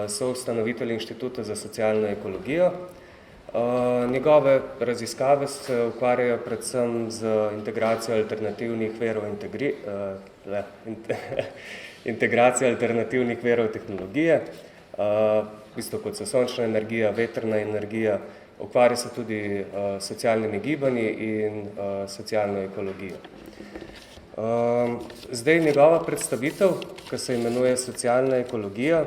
soustanovitelj Inštituta za socialno ekologijo. Njegove raziskave se ukvarjajo predvsem z integracijo alternativnih virov integracijo alternativnih virov tehnologije, v bistvu kot so sončna energija, vetrna energija, ukvarja se tudi socialnimi gibanji in socialno ekologijo. Zdaj njegova predstavitev, ki se imenuje Socialna ekologija,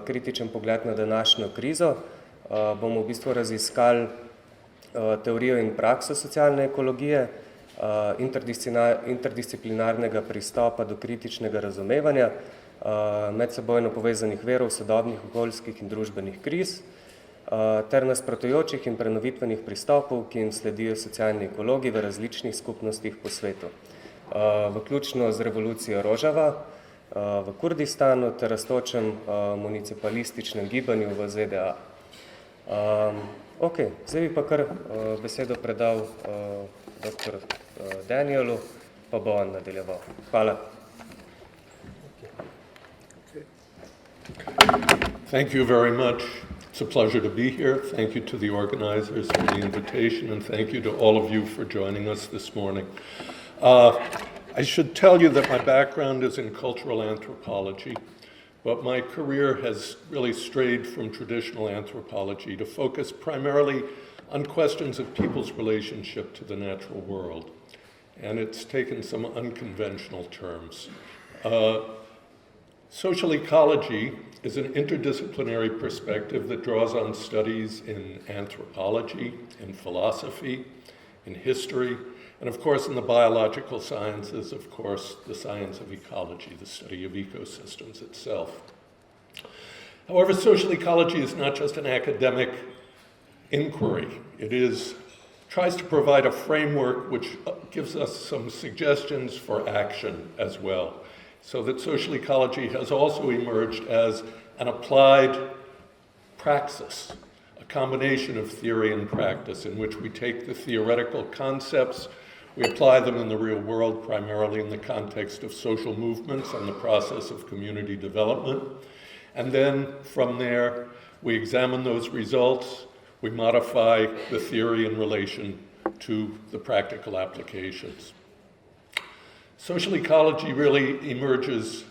kritičen pogled na današnjo krizo, bomo v bistvu raziskali teorijo in prakso socialne ekologije, interdisciplinarnega pristopa do kritičnega razumevanja, medsebojno povezanih virov, sodobnih, okoljskih in družbenih kriz, ter nasprotujočih in prenovitvenih pristopov, ki jim sledijo socialni ekologi v različnih skupnostih po svetu, vključno z revolucijo Rožava v Kurdistanu ter rastočem municipalističnem gibanju v ZDA. Zdaj bi pa kar besedo predal dr. Danielu, pa bo on nadaljeval. Hvala. Thank you very much. It's a pleasure to be here. Thank you to the organizers for the invitation, and thank you to all of you for joining us this morning. I should tell you that my background is in cultural anthropology, but my career has really strayed from traditional anthropology to focus primarily on questions of people's relationship to the natural world. And it's taken some unconventional terms. Social ecology is an interdisciplinary perspective that draws on studies in anthropology, in philosophy, in history, and of course in the biological sciences, of course, the science of ecology, the study of ecosystems itself. However, social ecology is not just an academic inquiry. It tries to provide a framework which gives us some suggestions for action as well, so that social ecology has also emerged as an applied praxis, a combination of theory and practice in which we take the theoretical concepts, we apply them in the real world, primarily in the context of social movements and the process of community development. And then from there, we examine those results, we modify the theory in relation to the practical applications. Social ecology really emerges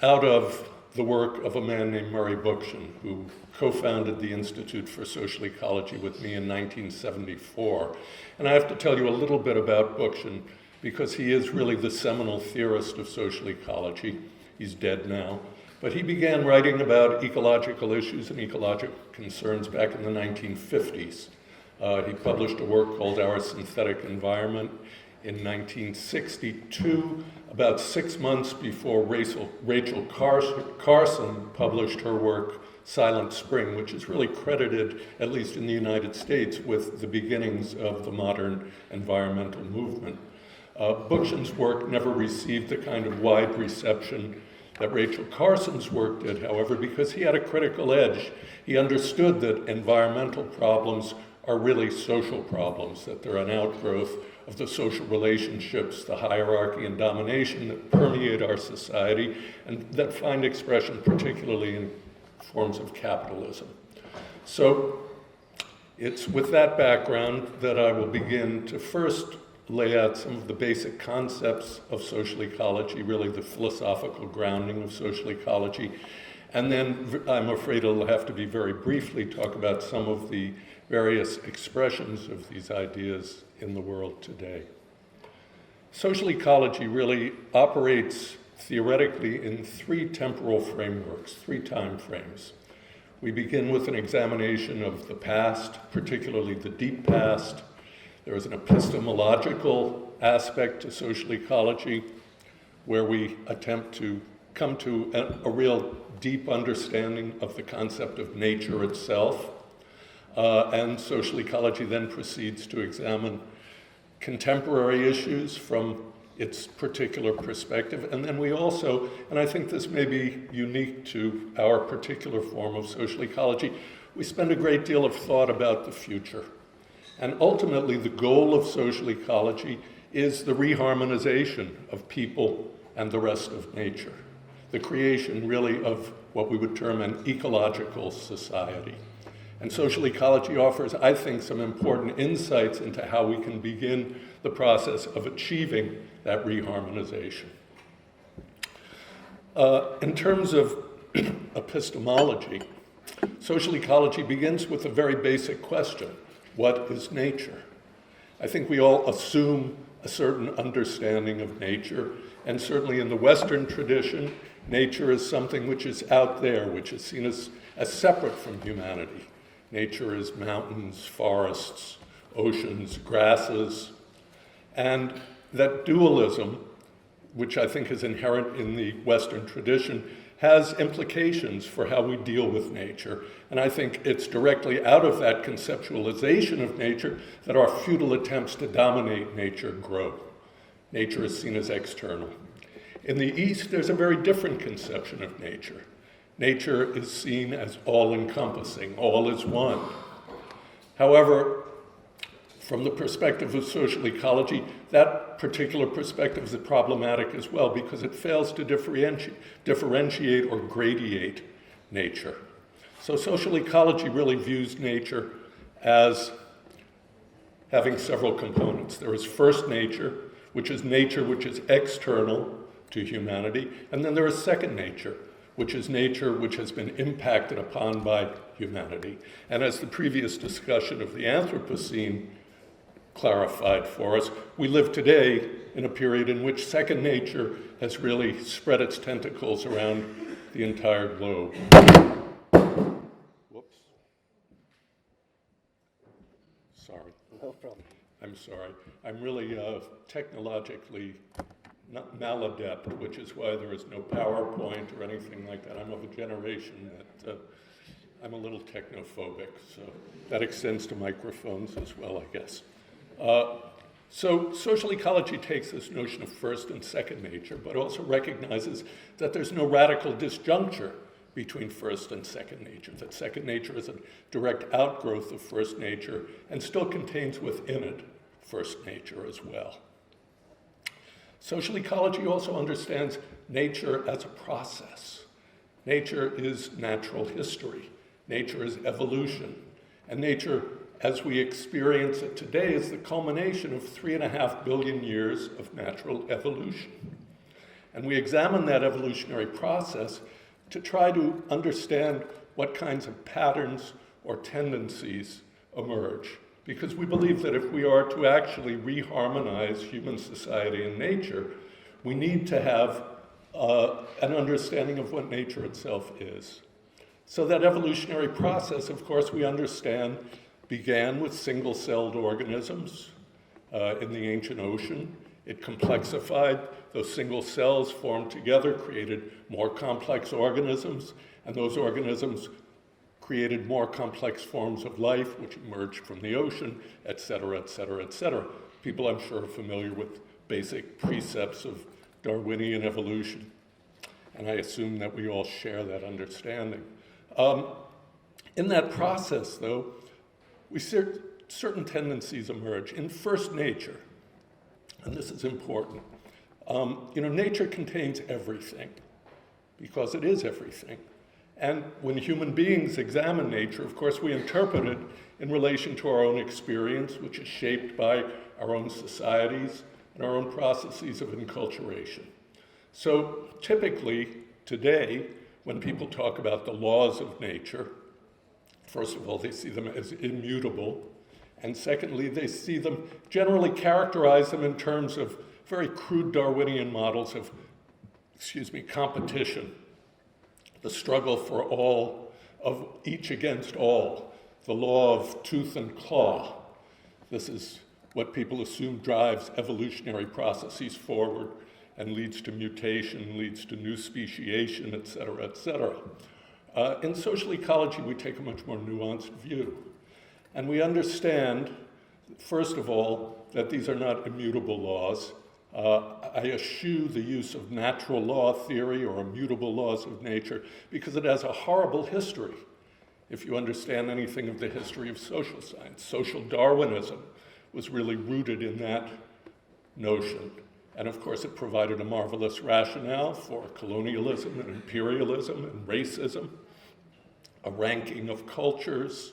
out of the work of a man named Murray Bookchin, who co-founded the Institute for Social Ecology with me in 1974. And I have to tell you a little bit about Bookchin because he is really the seminal theorist of social ecology. He's dead now. But he began writing about ecological issues and ecological concerns back in the 1950s. He published a work called Our Synthetic Environment in 1962, about 6 months before Rachel Carson published her work, Silent Spring, which is really credited, at least in the United States, with the beginnings of the modern environmental movement. Bookchin's work never received the kind of wide reception that Rachel Carson's work did, however, because he had a critical edge. He understood that environmental problems are really social problems, that they're an outgrowth of the social relationships, the hierarchy and domination that permeate our society and that find expression particularly in forms of capitalism. So it's with that background that I will begin to first lay out some of the basic concepts of social ecology, really the philosophical grounding of social ecology. And then I'm afraid I'll have to be very briefly talk about some of the various expressions of these ideas in the world today. Social ecology really operates theoretically in three temporal frameworks, three time frames. We begin with an examination of the past, particularly the deep past. There is an epistemological aspect to social ecology where we attempt to come to a real deep understanding of the concept of nature itself. And social ecology then proceeds to examine contemporary issues from its particular perspective. And then we also, and I think this may be unique to our particular form of social ecology, we spend a great deal of thought about the future. And ultimately, the goal of social ecology is the reharmonization of people and the rest of nature, the creation really of what we would term an ecological society. And social ecology offers, I think, some important insights into how we can begin the process of achieving that reharmonization. In terms of epistemology, social ecology begins with a very basic question: what is nature? I think we all assume a certain understanding of nature, and certainly in the Western tradition, nature is something which is out there, which is seen as separate from humanity. Nature is mountains, forests, oceans, grasses, and that dualism, which I think is inherent in the Western tradition, has implications for how we deal with nature. And I think it's directly out of that conceptualization of nature that our futile attempts to dominate nature grow. Nature is seen as external. In the East, there's a very different conception of nature. Nature is seen as all-encompassing, all is one. However, from the perspective of social ecology, that particular perspective is problematic as well because it fails to differentiate or gradiate nature. So social ecology really views nature as having several components. There is first nature which is external to humanity, and then there is second nature which has been impacted upon by humanity. And as the previous discussion of the Anthropocene clarified for us, we live today in a period in which second nature has really spread its tentacles around the entire globe. Whoops. Sorry. No problem. I'm sorry. I'm really technologically not maladept, which is why there is no PowerPoint or anything like that. I'm of a generation that I'm a little technophobic, so that extends to microphones as well, I guess. So social ecology takes this notion of first and second nature, but also recognizes that there's no radical disjuncture between first and second nature, that second nature is a direct outgrowth of first nature and still contains within it first nature as well. Social ecology also understands nature as a process. Nature is natural history. Nature is evolution. And nature, as we experience it today, is the culmination of 3.5 billion years of natural evolution. And we examine that evolutionary process to try to understand what kinds of patterns or tendencies emerge. Because we believe that if we are to actually reharmonize human society and nature, we need to have an understanding of what nature itself is. So that evolutionary process, of course, we understand, began with single-celled organisms in the ancient ocean. It complexified. Those single cells formed together, created more complex organisms, and those organisms created more complex forms of life, which emerged from the ocean, et cetera, et cetera, et cetera. People, I'm sure, are familiar with basic precepts of Darwinian evolution, and I assume that we all share that understanding. In that process, though, we see certain tendencies emerge. In first nature, and this is important, nature contains everything, because it is everything. And when human beings examine nature, of course, we interpret it in relation to our own experience, which is shaped by our own societies and our own processes of enculturation. So typically, today, when people talk about the laws of nature, first of all, they see them as immutable. And secondly, they see them, generally characterize them in terms of very crude Darwinian models of, competition. The struggle for all, of each against all, the law of tooth and claw. This is what people assume drives evolutionary processes forward and leads to mutation, leads to new speciation, et cetera, et cetera. In social ecology, we take a much more nuanced view. And we understand, first of all, that these are not immutable laws. I eschew the use of natural law theory or immutable laws of nature because it has a horrible history. If you understand anything of the history of social science, social Darwinism was really rooted in that notion. And of course, it provided a marvelous rationale for colonialism and imperialism and racism, a ranking of cultures,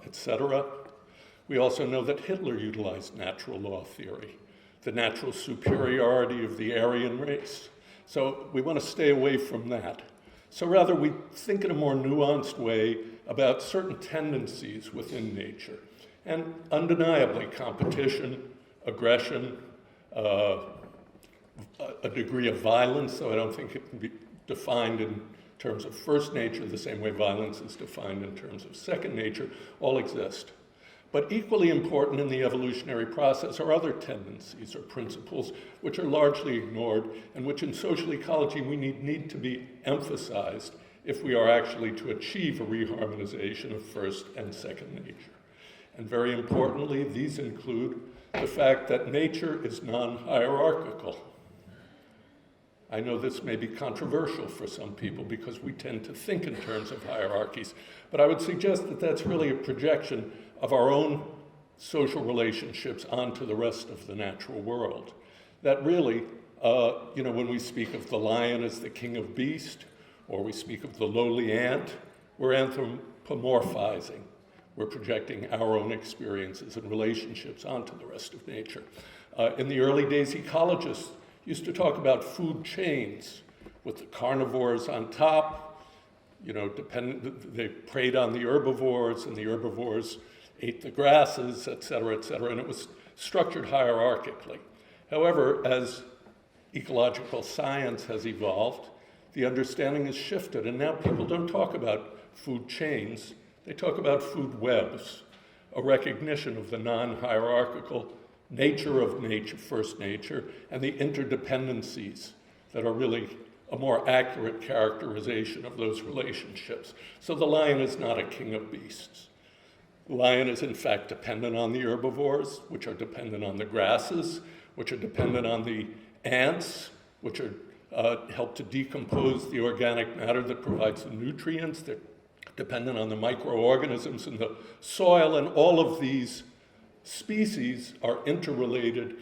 etc. We also know that Hitler utilized natural law theory, the natural superiority of the Aryan race. So we want to stay away from that. So rather, we think in a more nuanced way about certain tendencies within nature. And undeniably, competition, aggression, a degree of violence, though I don't think it can be defined in terms of first nature the same way violence is defined in terms of second nature, all exist. But equally important in the evolutionary process are other tendencies or principles which are largely ignored and which in social ecology we need to be emphasized if we are actually to achieve a reharmonization of first and second nature. And very importantly, these include the fact that nature is non-hierarchical. I know this may be controversial for some people because we tend to think in terms of hierarchies, but I would suggest that that's really a projection of our own social relationships onto the rest of the natural world. That really, when we speak of the lion as the king of beasts, or we speak of the lowly ant, we're anthropomorphizing. We're projecting our own experiences and relationships onto the rest of nature. In the early days, ecologists used to talk about food chains with the carnivores on top. They preyed on the herbivores, and the herbivores ate the grasses, et cetera, and it was structured hierarchically. However, as ecological science has evolved, the understanding has shifted, and now people don't talk about food chains, they talk about food webs, a recognition of the non-hierarchical nature of nature, first nature, and the interdependencies that are really a more accurate characterization of those relationships. So the lion is not a king of beasts. The lion is in fact dependent on the herbivores, which are dependent on the grasses, which are dependent on the ants, which are help to decompose the organic matter that provides the nutrients. They're dependent on the microorganisms in the soil, and all of these species are interrelated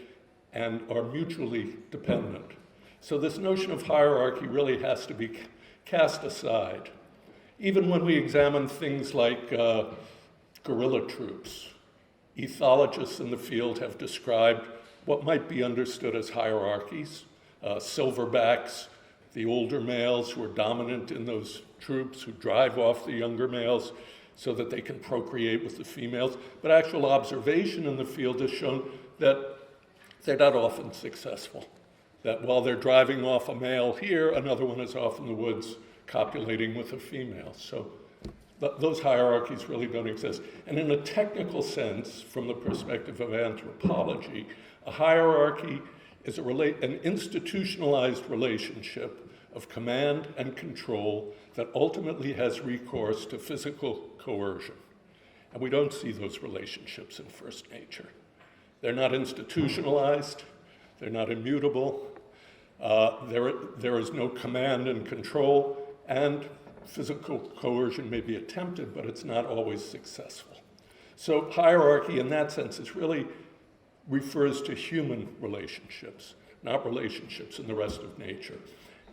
and are mutually dependent. So this notion of hierarchy really has to be cast aside. Even when we examine things like guerrilla troops, ethologists in the field have described what might be understood as hierarchies. Silverbacks, the older males who are dominant in those troops, who drive off the younger males so that they can procreate with the females. But actual observation in the field has shown that they're not often successful. That while they're driving off a male here, another one is off in the woods copulating with a female. So those hierarchies really don't exist. And in a technical sense, from the perspective of anthropology, a hierarchy is an institutionalized relationship of command and control that ultimately has recourse to physical coercion. And we don't see those relationships in first nature. They're not institutionalized, they're not immutable, there is no command and control, and physical coercion may be attempted, but it's not always successful. So hierarchy in that sense is really refers to human relationships, not relationships in the rest of nature.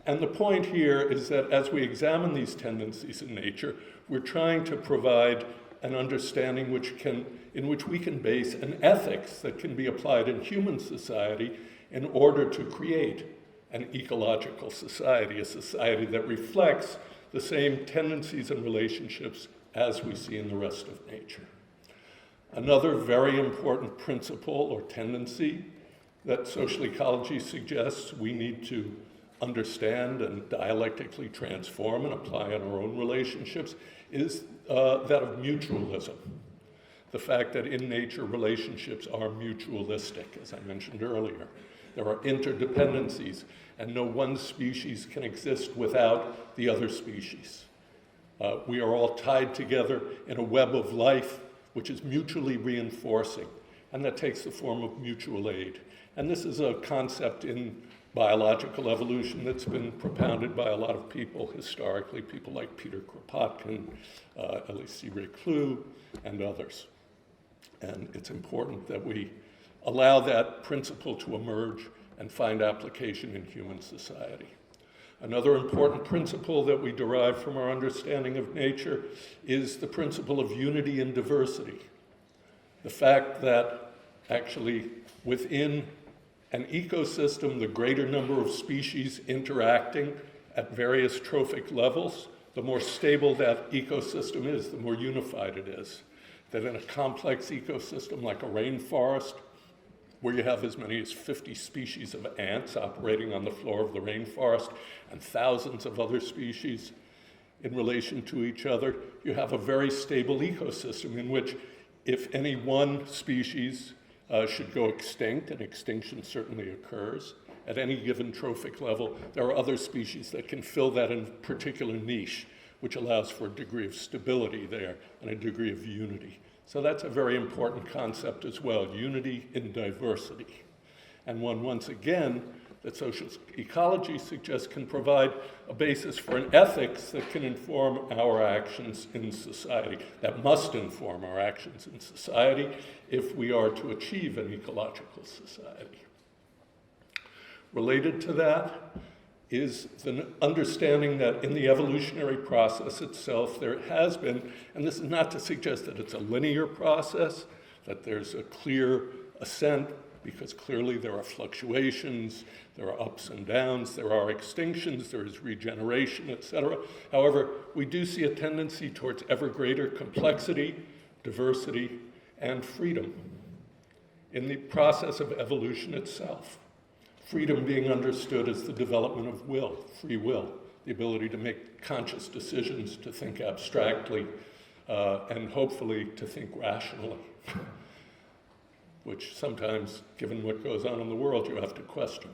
And the point here is that as we examine these tendencies in nature, we're trying to provide an understanding in which we can base an ethics that can be applied in human society in order to create an ecological society, a society that reflects the same tendencies and relationships as we see in the rest of nature. Another very important principle or tendency that social ecology suggests we need to understand and dialectically transform and apply in our own relationships is that of mutualism. The fact that in nature relationships are mutualistic, as I mentioned earlier. There are interdependencies, and no one species can exist without the other species. We are all tied together in a web of life which is mutually reinforcing, and that takes the form of mutual aid. And this is a concept in biological evolution that's been propounded by a lot of people historically, people like Peter Kropotkin, Elie Reclus, and others. And it's important that we allow that principle to emerge and find application in human society. Another important principle that we derive from our understanding of nature is the principle of unity and diversity. The fact that actually within an ecosystem, the greater number of species interacting at various trophic levels, the more stable that ecosystem is, the more unified it is. That in a complex ecosystem like a rainforest, where you have as many as 50 species of ants operating on the floor of the rainforest and thousands of other species in relation to each other, you have a very stable ecosystem in which if any one species should go extinct, and extinction certainly occurs, at any given trophic level, there are other species that can fill that in particular niche, which allows for a degree of stability there and a degree of unity. So that's a very important concept as well, unity in diversity. And one, once again, that social ecology suggests can provide a basis for an ethics that can inform our actions in society, that must inform our actions in society if we are to achieve an ecological society. Related to that is the understanding that in the evolutionary process itself there has been, and this is not to suggest that it's a linear process, that there's a clear ascent, because clearly there are fluctuations, there are ups and downs, there are extinctions, there is regeneration, etc. However, we do see a tendency towards ever greater complexity, diversity, and freedom in the process of evolution itself. Freedom being understood as the development of will, free will, the ability to make conscious decisions, to think abstractly, and hopefully to think rationally, which sometimes, given what goes on in the world, you have to question.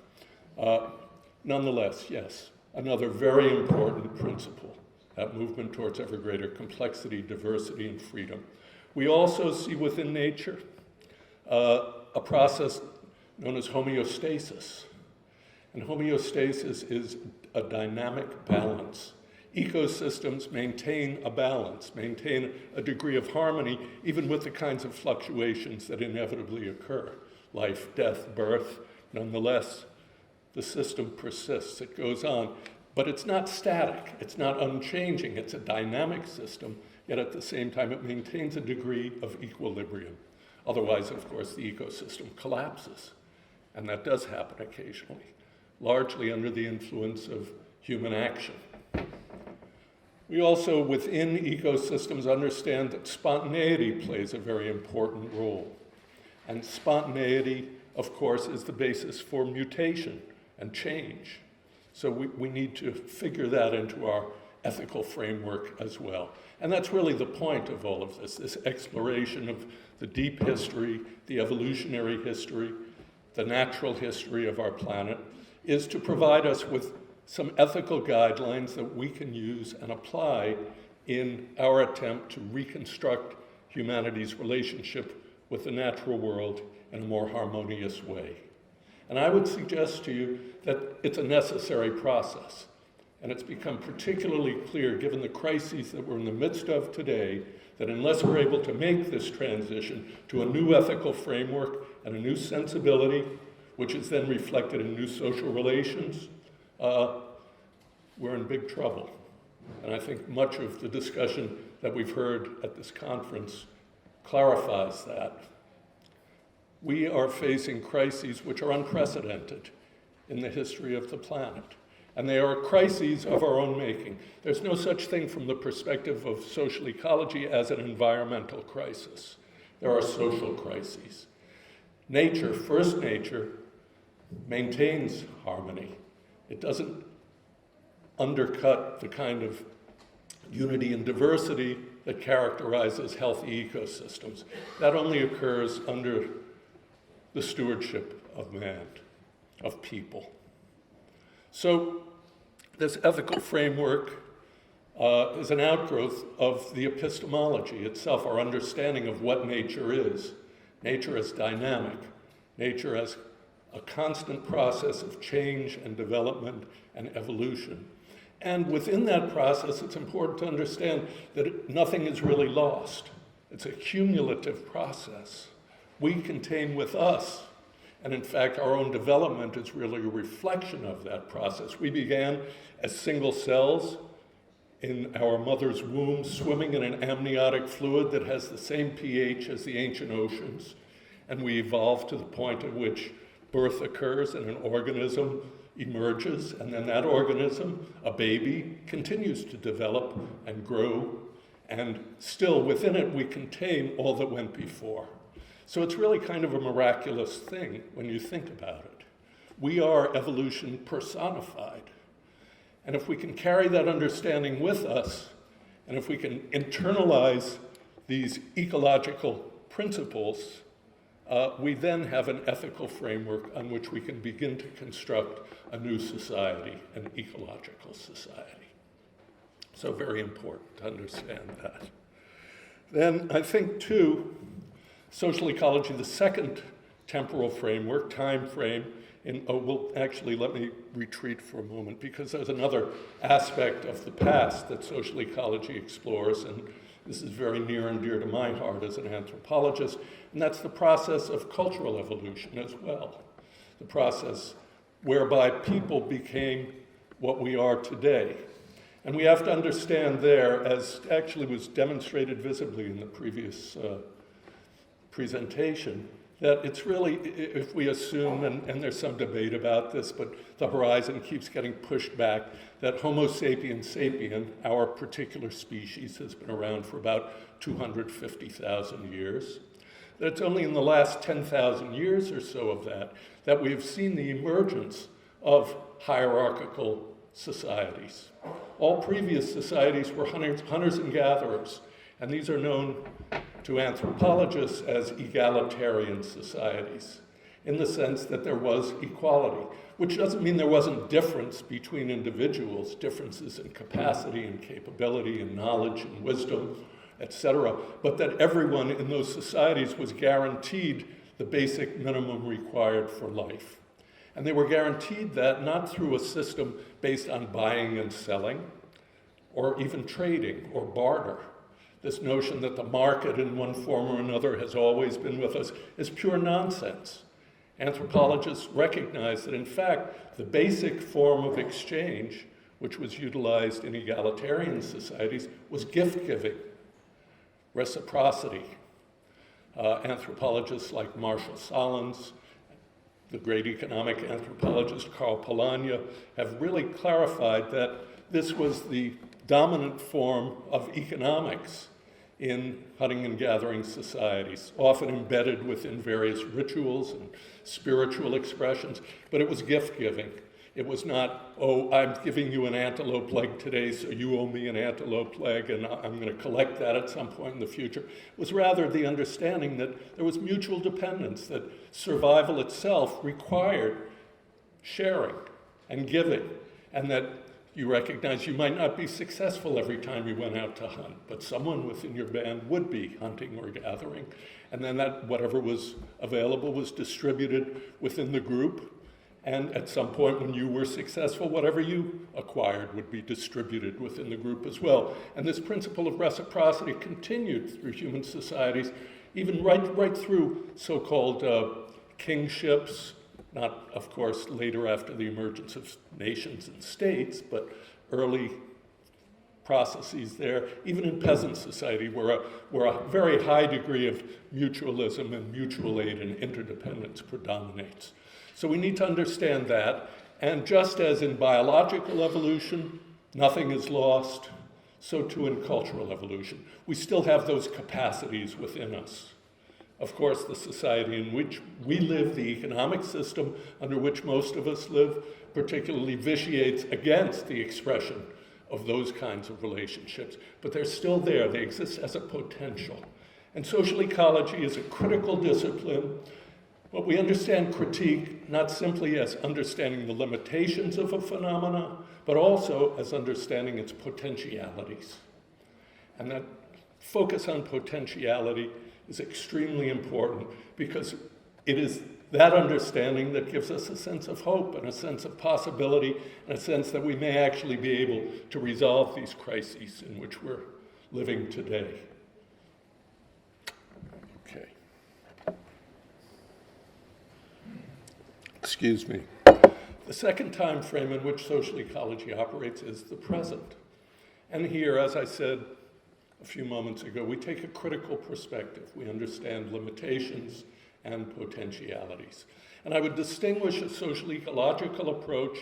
Nonetheless, yes, another very important principle, that movement towards ever greater complexity, diversity, and freedom. We also see within nature a process known as homeostasis. And homeostasis is a dynamic balance. Ecosystems maintain a balance, maintain a degree of harmony, even with the kinds of fluctuations that inevitably occur. Life, death, birth, nonetheless, the system persists, it goes on. But it's not static, it's not unchanging, it's a dynamic system, yet at the same time it maintains a degree of equilibrium. Otherwise, of course, the ecosystem collapses. And that does happen occasionally, largely under the influence of human action. We also, within ecosystems, understand that spontaneity plays a very important role. And spontaneity, of course, is the basis for mutation and change. So we need to figure that into our ethical framework as well. And that's really the point of all of this exploration of the deep history, the evolutionary history, the natural history of our planet, is to provide us with some ethical guidelines that we can use and apply in our attempt to reconstruct humanity's relationship with the natural world in a more harmonious way. And I would suggest to you that it's a necessary process. And it's become particularly clear, given the crises that we're in the midst of today, that unless we're able to make this transition to a new ethical framework and a new sensibility, which is then reflected in new social relations, we're in big trouble. And I think much of the discussion that we've heard at this conference clarifies that. We are facing crises which are unprecedented in the history of the planet. And they are crises of our own making. There's no such thing from the perspective of social ecology as an environmental crisis. There are social crises. Nature, first nature, maintains harmony. It doesn't undercut the kind of unity and diversity that characterizes healthy ecosystems. That only occurs under the stewardship of man, of people. So this ethical framework is an outgrowth of the epistemology itself, our understanding of what nature is. Nature as dynamic, nature as a constant process of change and development and evolution. And within that process, it's important to understand that nothing is really lost. It's a cumulative process we contain with us. And in fact, our own development is really a reflection of that process. We began as single cells in our mother's womb, swimming in an amniotic fluid that has the same pH as the ancient oceans. And we evolved to the point at which birth occurs and an organism emerges, and then that organism, a baby, continues to develop and grow, and still within it we contain all that went before. So it's really kind of a miraculous thing when you think about it. We are evolution personified. And if we can carry that understanding with us, and if we can internalize these ecological principles, we then have an ethical framework on which we can begin to construct a new society, an ecological society. So very important to understand that. Then I think too, social ecology, the second temporal framework, time frame, let me retreat for a moment, because there's another aspect of the past that social ecology explores, and this is very near and dear to my heart as an anthropologist, and that's the process of cultural evolution as well. The process whereby people became what we are today. And we have to understand there, as actually was demonstrated visibly in the previous presentation, that it's really, if we assume, and there's some debate about this, but the horizon keeps getting pushed back, that Homo sapiens sapien, our particular species, has been around for about 250,000 years. That it's only in the last 10,000 years or so of that we've seen the emergence of hierarchical societies. All previous societies were hunters and gatherers, and these are known to anthropologists as egalitarian societies, in the sense that there was equality, which doesn't mean there wasn't difference between individuals, differences in capacity and capability and knowledge and wisdom, etc., but that everyone in those societies was guaranteed the basic minimum required for life. And they were guaranteed that not through a system based on buying and selling, or even trading or barter. This notion that the market in one form or another has always been with us is pure nonsense. Anthropologists recognize that, in fact, the basic form of exchange, which was utilized in egalitarian societies, was gift-giving, reciprocity. Anthropologists like Marshall Solins, the great economic anthropologist Karl Polanyi, have really clarified that this was the dominant form of economics in hunting and gathering societies, often embedded within various rituals and spiritual expressions, but it was gift-giving. It was not, oh, I'm giving you an antelope leg today, so you owe me an antelope leg, and I'm going to collect that at some point in the future. It was rather the understanding that there was mutual dependence, that survival itself required sharing and giving, and that you recognize you might not be successful every time you went out to hunt, but someone within your band would be hunting or gathering, and then that whatever was available was distributed within the group. And at some point when you were successful, whatever you acquired would be distributed within the group as well. And this principle of reciprocity continued through human societies, even right through so-called kingships, not, of course, later after the emergence of nations and states, but early processes there, even in peasant society, where a very high degree of mutualism and mutual aid and interdependence predominates. So we need to understand that, and just as in biological evolution, nothing is lost, so too in cultural evolution. We still have those capacities within us. Of course, the society in which we live, the economic system under which most of us live, particularly vitiates against the expression of those kinds of relationships, but they're still there. They exist as a potential. And social ecology is a critical discipline. But we understand critique not simply as understanding the limitations of a phenomena, but also as understanding its potentialities. And that focus on potentiality is extremely important, because it is that understanding that gives us a sense of hope and a sense of possibility and a sense that we may actually be able to resolve these crises in which we're living today. Okay. Excuse me. The second time frame in which social ecology operates is the present. And here, as I said a few moments ago, we take a critical perspective. We understand limitations and potentialities. And I would distinguish a social ecological approach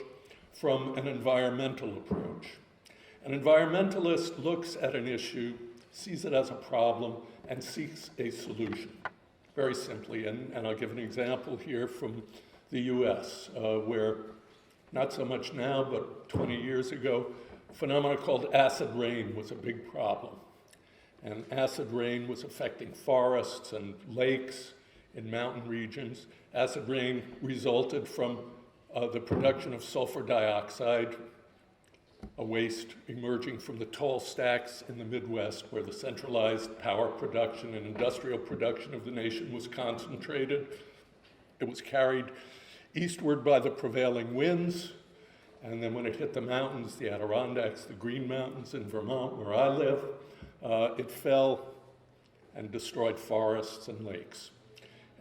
from an environmental approach. An environmentalist looks at an issue, sees it as a problem, and seeks a solution, very simply. And I'll give an example here from the US, where not so much now, but 20 years ago, a phenomenon called acid rain was a big problem. And acid rain was affecting forests and lakes in mountain regions. Acid rain resulted from the production of sulfur dioxide, a waste emerging from the tall stacks in the Midwest, where the centralized power production and industrial production of the nation was concentrated. It was carried eastward by the prevailing winds, and then when it hit the mountains, the Adirondacks, the Green Mountains in Vermont, where I live, it fell and destroyed forests and lakes.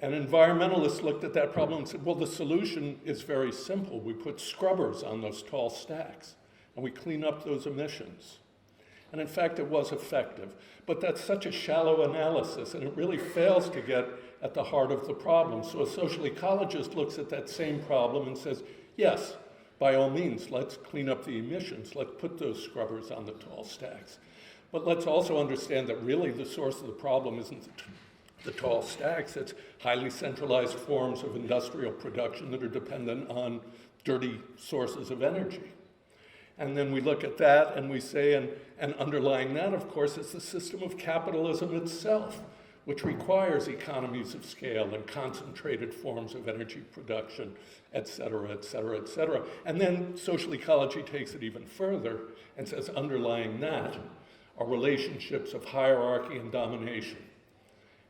And environmentalists looked at that problem and said, well, the solution is very simple. We put scrubbers on those tall stacks, and we clean up those emissions. And in fact, it was effective. But that's such a shallow analysis, and it really fails to get at the heart of the problem. So a social ecologist looks at that same problem and says, yes, by all means, let's clean up the emissions. Let's put those scrubbers on the tall stacks. But let's also understand that really the source of the problem isn't the tall stacks. It's highly centralized forms of industrial production that are dependent on dirty sources of energy. And then we look at that and we say, and underlying that, of course, is the system of capitalism itself, which requires economies of scale and concentrated forms of energy production, et cetera, et cetera, et cetera. And then social ecology takes it even further and says underlying that are relationships of hierarchy and domination.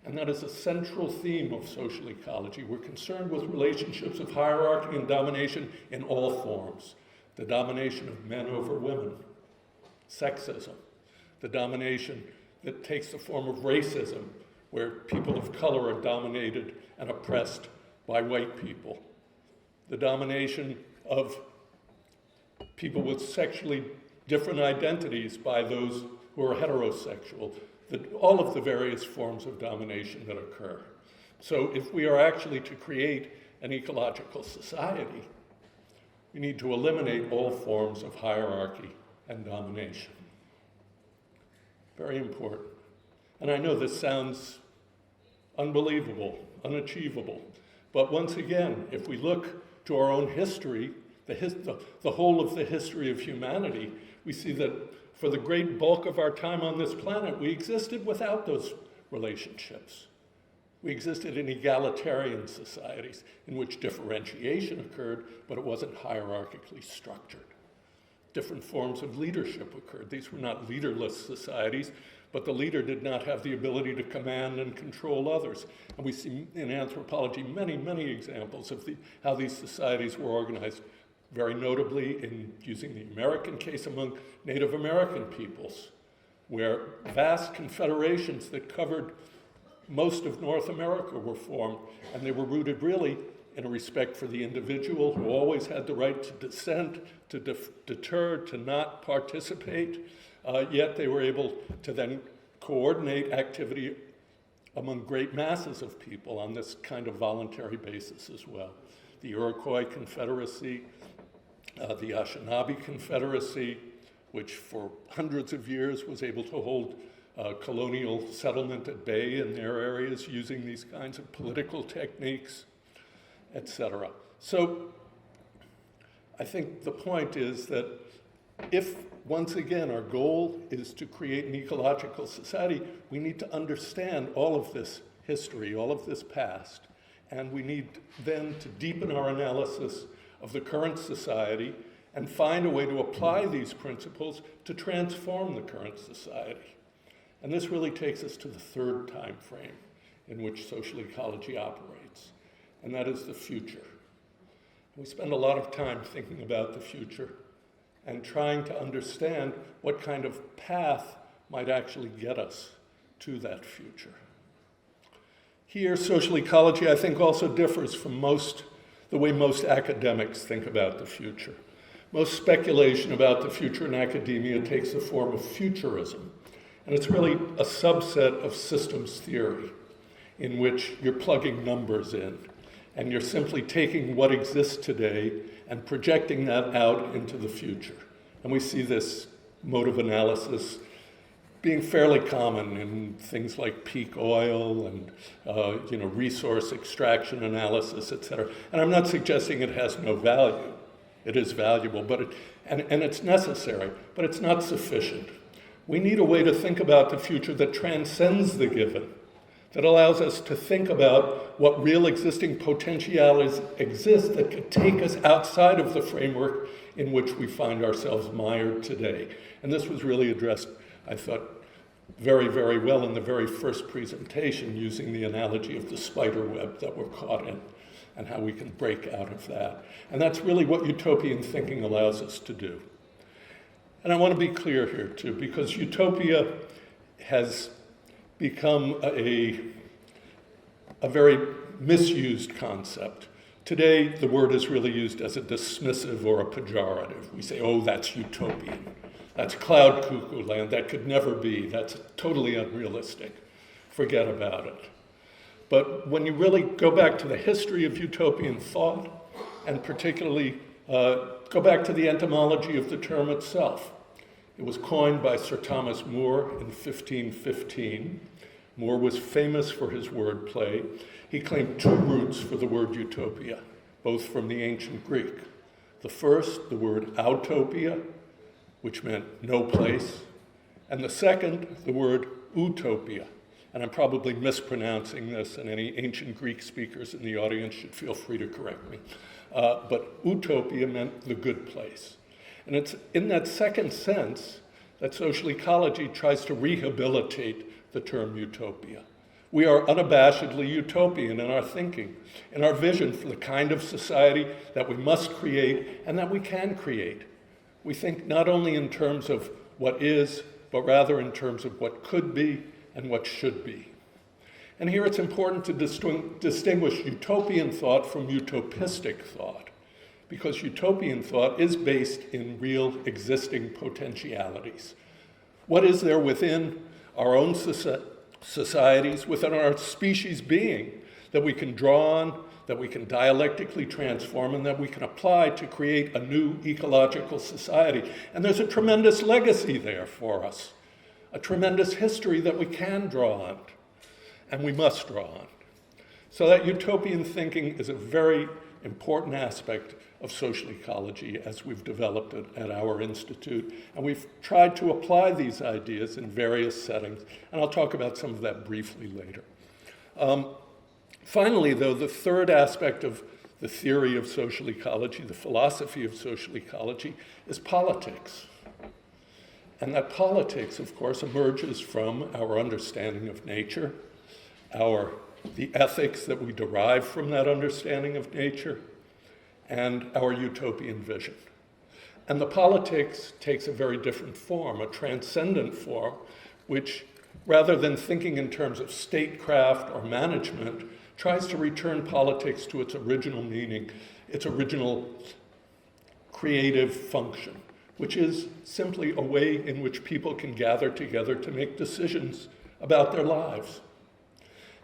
And that is a central theme of social ecology. We're concerned with relationships of hierarchy and domination in all forms. The domination of men over women, sexism, the domination that takes the form of racism, where people of color are dominated and oppressed by white people, the domination of people with sexually different identities by those who are heterosexual, all of the various forms of domination that occur. So if we are actually to create an ecological society, we need to eliminate all forms of hierarchy and domination. Very important. And I know this sounds unbelievable, unachievable, but once again, if we look to our own history, the whole of the history of humanity, we see that for the great bulk of our time on this planet, we existed without those relationships. We existed in egalitarian societies in which differentiation occurred, but it wasn't hierarchically structured. Different forms of leadership occurred. These were not leaderless societies, but the leader did not have the ability to command and control others. And we see in anthropology many, many examples of how these societies were organized, very notably in using the American case among Native American peoples, where vast confederations that covered most of North America were formed, and they were rooted really in a respect for the individual who always had the right to dissent, to deter, to not participate, yet they were able to then coordinate activity among great masses of people on this kind of voluntary basis as well. The Iroquois Confederacy, the Anishinaabe Confederacy, which for hundreds of years was able to hold colonial settlement at bay in their areas using these kinds of political techniques, etc. So I think the point is that if, once again, our goal is to create an ecological society, we need to understand all of this history, all of this past, and we need then to deepen our analysis of the current society and find a way to apply these principles to transform the current society. And this really takes us to the third time frame in which social ecology operates, and that is the future. We spend a lot of time thinking about the future and trying to understand what kind of path might actually get us to that future. Here, social ecology, I think, also differs from most the way most academics think about the future. Most speculation about the future in academia takes the form of futurism, and it's really a subset of systems theory in which you're plugging numbers in, and you're simply taking what exists today and projecting that out into the future. And we see this mode of analysis being fairly common in things like peak oil and resource extraction analysis, et cetera. And I'm not suggesting it has no value. It is valuable, and it's necessary, but it's not sufficient. We need a way to think about the future that transcends the given, that allows us to think about what real existing potentialities exist that could take us outside of the framework in which we find ourselves mired today. And this was really addressed, I thought, very, very well in the very first presentation, using the analogy of the spider web that we're caught in and how we can break out of that. And that's really what utopian thinking allows us to do. And I want to be clear here too, because utopia has become a very misused concept. Today, the word is really used as a dismissive or a pejorative. We say, oh, that's utopian. That's cloud cuckoo land. That could never be. That's totally unrealistic. Forget about it. But when you really go back to the history of utopian thought, and particularly go back to the etymology of the term itself, it was coined by Sir Thomas More in 1515. More was famous for his wordplay. He claimed two roots for the word utopia, both from the ancient Greek. The first, the word autopia, which meant no place, and the second, the word utopia. And I'm probably mispronouncing this, and any ancient Greek speakers in the audience should feel free to correct me. But utopia meant the good place. And it's in that second sense that social ecology tries to rehabilitate the term utopia. We are unabashedly utopian in our thinking, in our vision for the kind of society that we must create and that we can create. We think not only in terms of what is, but rather in terms of what could be and what should be. And here it's important to distinguish utopian thought from utopistic thought, because utopian thought is based in real existing potentialities. What is there within our own societies, within our species being, that we can draw on, that we can dialectically transform, and that we can apply to create a new ecological society? And there's a tremendous legacy there for us, a tremendous history that we can draw on, and we must draw on. So that utopian thinking is a very important aspect of social ecology as we've developed it at our institute. And we've tried to apply these ideas in various settings, and I'll talk about some of that briefly later. Finally, though, the third aspect of the theory of social ecology, the philosophy of social ecology, is politics. And that politics, of course, emerges from our understanding of nature, the ethics that we derive from that understanding of nature, and our utopian vision. And the politics takes a very different form, a transcendent form, which, rather than thinking in terms of statecraft or management, tries to return politics to its original meaning, its original creative function, which is simply a way in which people can gather together to make decisions about their lives.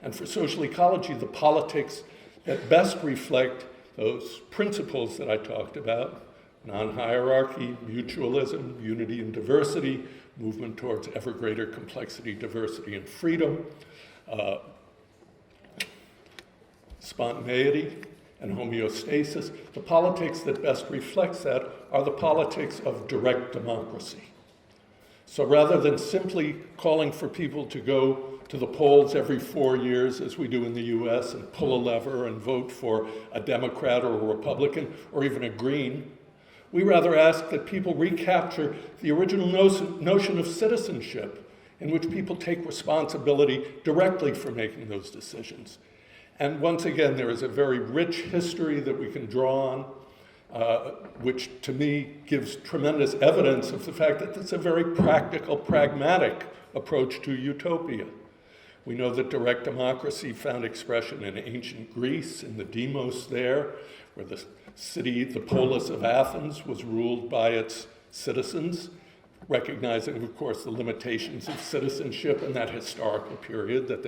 And for social ecology, the politics that best reflect those principles that I talked about, non-hierarchy, mutualism, unity and diversity, movement towards ever greater complexity, diversity, and freedom, spontaneity and homeostasis. The politics that best reflects that are the politics of direct democracy. So rather than simply calling for people to go to the polls every 4 years, as we do in the US, and pull a lever and vote for a Democrat or a Republican or even a Green, we rather ask that people recapture the original notion of citizenship, in which people take responsibility directly for making those decisions. And once again, there is a very rich history that we can draw on, which to me gives tremendous evidence of the fact that it's a very practical, pragmatic approach to utopia. We know that direct democracy found expression in ancient Greece, in the demos there, where the city, the polis of Athens, was ruled by its citizens, recognizing, of course, the limitations of citizenship in that historical period, that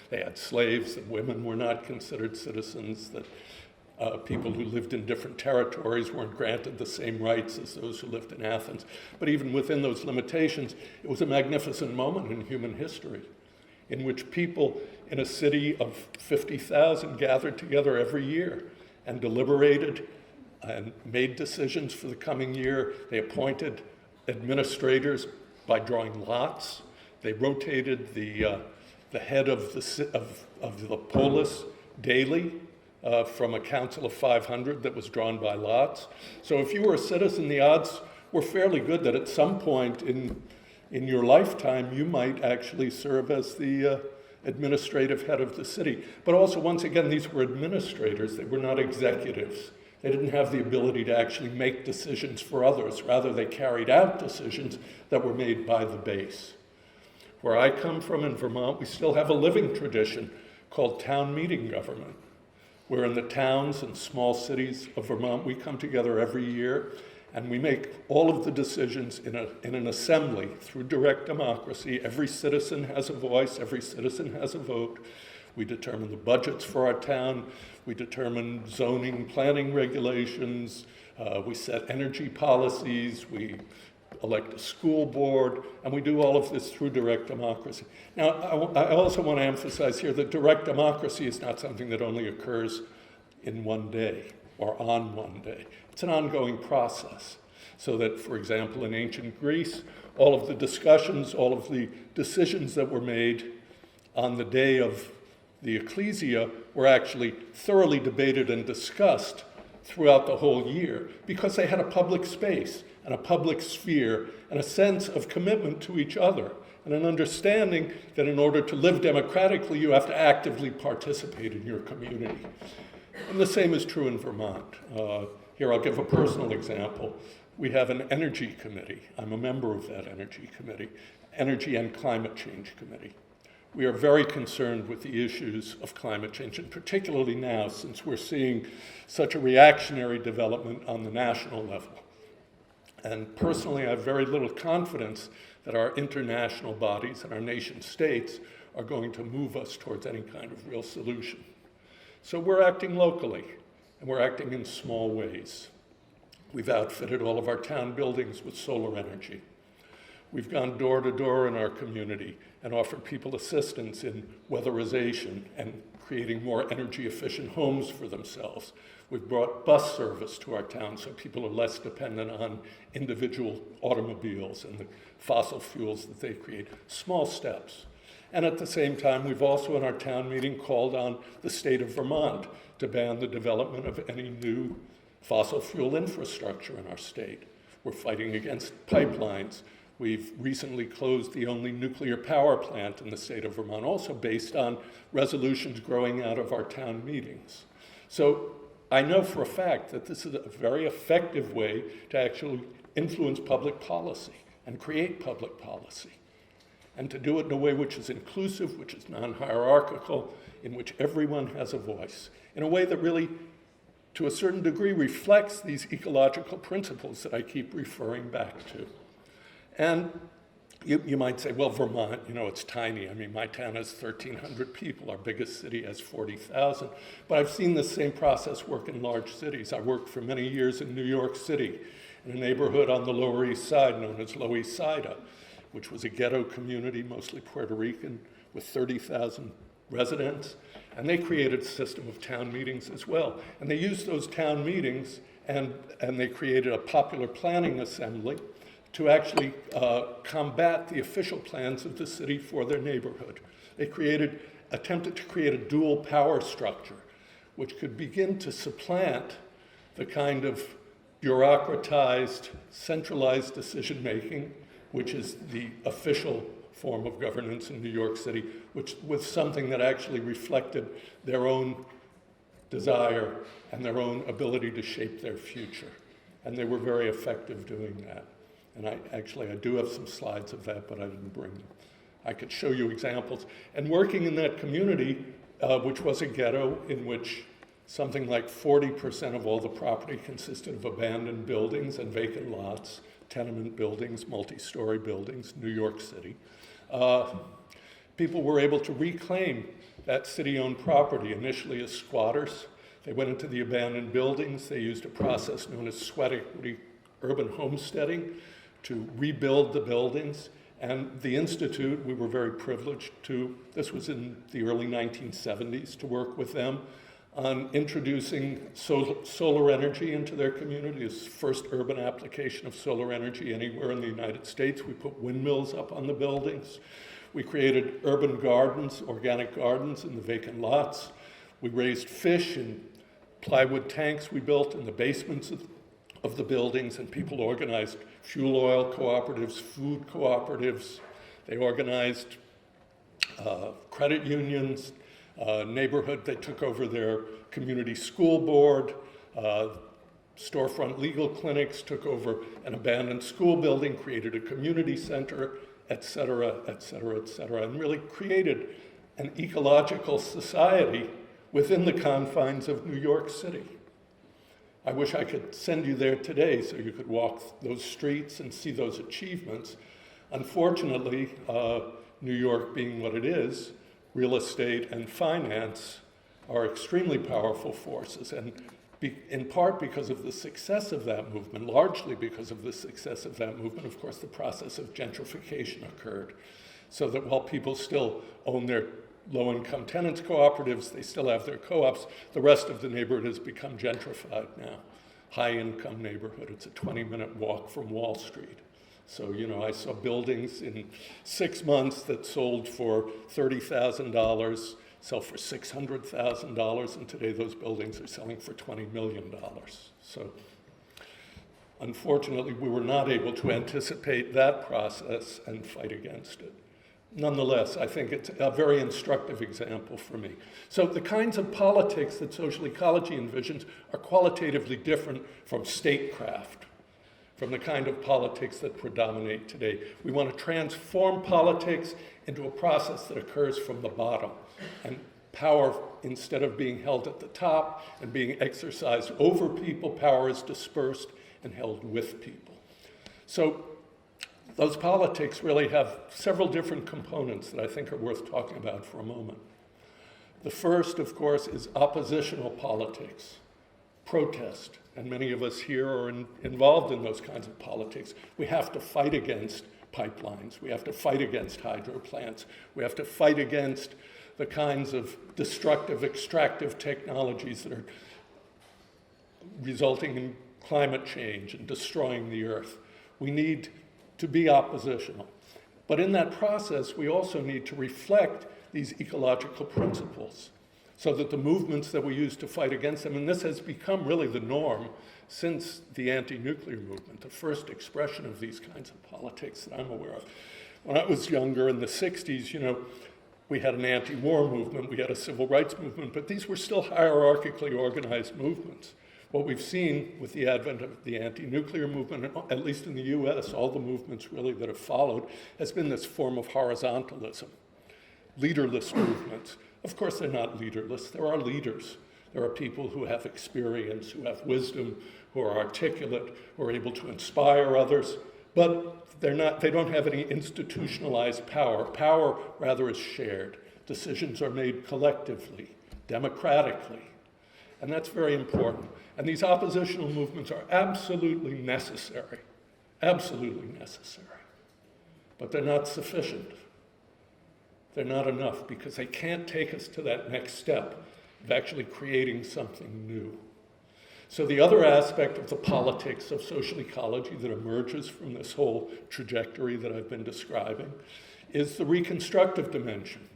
they had slaves, that women were not considered citizens, that people who lived in different territories weren't granted the same rights as those who lived in Athens. But even within those limitations, it was a magnificent moment in human history in which people in a city of 50,000 gathered together every year and deliberated and made decisions for the coming year. They appointed administrators by drawing lots. They rotated the head of the polis daily from a council of 500 that was drawn by lots. So if you were a citizen, the odds were fairly good that at some point in your lifetime you might actually serve as the administrative head of the city. But also, once again, these were administrators. They were not executives. They didn't have the ability to actually make decisions for others. Rather, they carried out decisions that were made by the base. Where I come from in Vermont, we still have a living tradition called town meeting government, where in the towns and small cities of Vermont, we come together every year and we make all of the decisions in an assembly through direct democracy. Every citizen has a voice, every citizen has a vote. We determine the budgets for our town, we determine zoning, planning regulations, we set energy policies, we elect a school board, and we do all of this through direct democracy. Now, I also want to emphasize here that direct democracy is not something that only occurs in one day or on one day. It's an ongoing process. So that, for example, in ancient Greece, all of the discussions, all of the decisions that were made on the day of the ecclesia were actually thoroughly debated and discussed throughout the whole year because they had a public space and a public sphere and a sense of commitment to each other and an understanding that in order to live democratically, you have to actively participate in your community. And the same is true in Vermont. Here I'll give a personal example. We have an energy committee. I'm a member of that energy committee, Energy and Climate Change Committee. We are very concerned with the issues of climate change, and particularly now, since we're seeing such a reactionary development on the national level. And personally, I have very little confidence that our international bodies and our nation states are going to move us towards any kind of real solution. So we're acting locally, and we're acting in small ways. We've outfitted all of our town buildings with solar energy. We've gone door to door in our community and offered people assistance in weatherization and creating more energy efficient homes for themselves. We've brought bus service to our town so people are less dependent on individual automobiles and the fossil fuels that they create. Small steps. And at the same time, we've also in our town meeting called on the state of Vermont to ban the development of any new fossil fuel infrastructure in our state. We're fighting against pipelines. We've recently closed the only nuclear power plant in the state of Vermont, also based on resolutions growing out of our town meetings. So I know for a fact that this is a very effective way to actually influence public policy and create public policy, and to do it in a way which is inclusive, which is non-hierarchical, in which everyone has a voice, in a way that really, to a certain degree, reflects these ecological principles that I keep referring back to. And you might say, well, Vermont, it's tiny. I mean, my town has 1,300 people. Our biggest city has 40,000. But I've seen the same process work in large cities. I worked for many years in New York City, in a neighborhood on the Lower East Side known as Lower East Side, which was a ghetto community, mostly Puerto Rican, with 30,000 residents. And they created a system of town meetings as well. And they used those town meetings, and they created a popular planning assembly to actually combat the official plans of the city for their neighborhood. They attempted to create a dual power structure, which could begin to supplant the kind of bureaucratized, centralized decision-making, which is the official form of governance in New York City, which was something that actually reflected their own desire and their own ability to shape their future. And they were very effective doing that. And I do have some slides of that, but I didn't bring them. I could show you examples. And working in that community, which was a ghetto in which Something like 40% of all the property consisted of abandoned buildings and vacant lots, tenement buildings, multi-story buildings, New York City. People were able to reclaim that city-owned property, initially as squatters. They went into the abandoned buildings. They used a process known as sweat equity urban homesteading to rebuild the buildings. And the Institute, we were very privileged to, this was in the early 1970s, to work with them on introducing solar energy into their community. It's the first urban application of solar energy anywhere in the United States. We put windmills up on the buildings. We created urban gardens, organic gardens in the vacant lots. We raised fish in plywood tanks we built in the basements of the buildings, and people organized fuel oil cooperatives, food cooperatives. They organized credit unions, neighborhood. They took over their community school board. Storefront legal clinics took over an abandoned school building, created a community center, et cetera, et cetera, et cetera, and really created an ecological society within the confines of New York City. I wish I could send you there today so you could walk those streets and see those achievements. Unfortunately, New York being what it is, real estate and finance are extremely powerful forces, and in part because of the success of that movement, largely because of the success of that movement, of course, the process of gentrification occurred. So that while people still own their low-income tenants cooperatives, they still have their co-ops, the rest of the neighborhood has become gentrified now. High-income neighborhood, it's a 20-minute walk from Wall Street. So, you know, I saw buildings in 6 months that sold for $30,000, sell for $600,000, and today those buildings are selling for $20 million. So, unfortunately, we were not able to anticipate that process and fight against it. Nonetheless, I think it's a very instructive example for me. So the kinds of politics that social ecology envisions are qualitatively different from statecraft, from the kind of politics that predominate today. We want to transform politics into a process that occurs from the bottom. And power, instead of being held at the top and being exercised over people, power is dispersed and held with people. So those politics really have several different components that I think are worth talking about for a moment. The first, of course, is oppositional politics, protest, and many of us here are involved in those kinds of politics. We have to fight against pipelines. We have to fight against hydro plants. We have to fight against the kinds of destructive, extractive technologies that are resulting in climate change and destroying the earth. We need to be oppositional. But in that process, we also need to reflect these ecological principles so that the movements that we use to fight against them, and this has become really the norm since the anti-nuclear movement, the first expression of these kinds of politics that I'm aware of. When I was younger in the 60s, you know, we had an anti-war movement, we had a civil rights movement, but these were still hierarchically organized movements. What we've seen with the advent of the anti-nuclear movement, at least in the US, all the movements really that have followed, has been this form of horizontalism. Leaderless movements. Of course, they're not leaderless. There are leaders. There are people who have experience, who have wisdom, who are articulate, who are able to inspire others, but they don't have any institutionalized power. Power, rather, is shared. Decisions are made collectively, democratically, and that's very important. And these oppositional movements are absolutely necessary, but they're not sufficient. They're not enough because they can't take us to that next step of actually creating something new. So the other aspect of the politics of social ecology that emerges from this whole trajectory that I've been describing is the reconstructive dimension,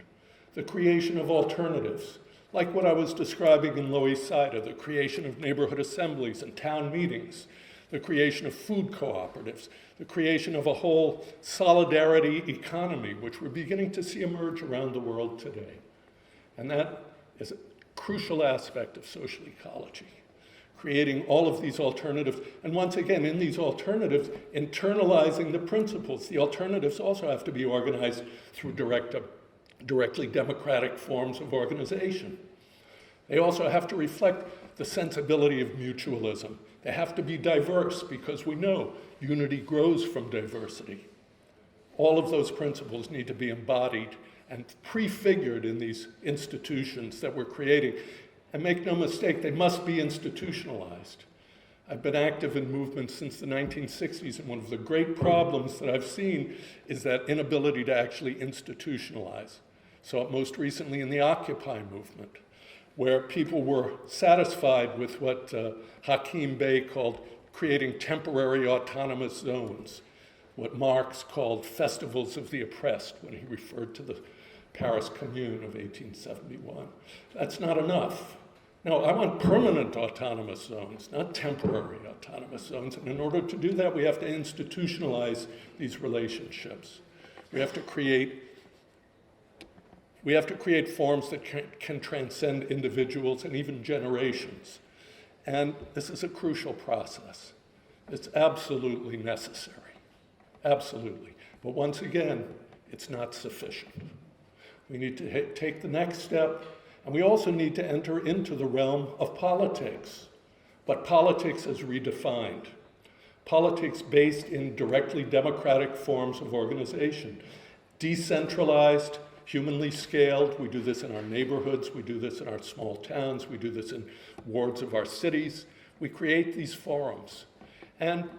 the creation of alternatives, like what I was describing in Lower East Side, the creation of neighborhood assemblies and town meetings, the creation of food cooperatives, the creation of a whole solidarity economy, which we're beginning to see emerge around the world today. And that is a crucial aspect of social ecology, creating all of these alternatives. And once again, in these alternatives, internalizing the principles. The alternatives also have to be organized through directly democratic forms of organization. They also have to reflect the sensibility of mutualism. They have to be diverse because we know unity grows from diversity. All of those principles need to be embodied and prefigured in these institutions that we're creating. And make no mistake, they must be institutionalized. I've been active in movements since the 1960s, and one of the great problems that I've seen is that inability to actually institutionalize. Saw it most recently in the Occupy movement, where people were satisfied with what Hakim Bey called creating temporary autonomous zones, what Marx called festivals of the oppressed when he referred to the Paris Commune of 1871. That's not enough. No, I want permanent autonomous zones, not temporary autonomous zones. And in order to do that, we have to institutionalize these relationships. We have to create forms that can transcend individuals and even generations. And this is a crucial process. It's absolutely necessary. Absolutely. But once again, it's not sufficient. We need to take the next step, and we also need to enter into the realm of politics. But politics is redefined. Politics based in directly democratic forms of organization. Decentralized, humanly scaled. We do this in our neighborhoods, we do this in our small towns, we do this in wards of our cities. We create these forums. And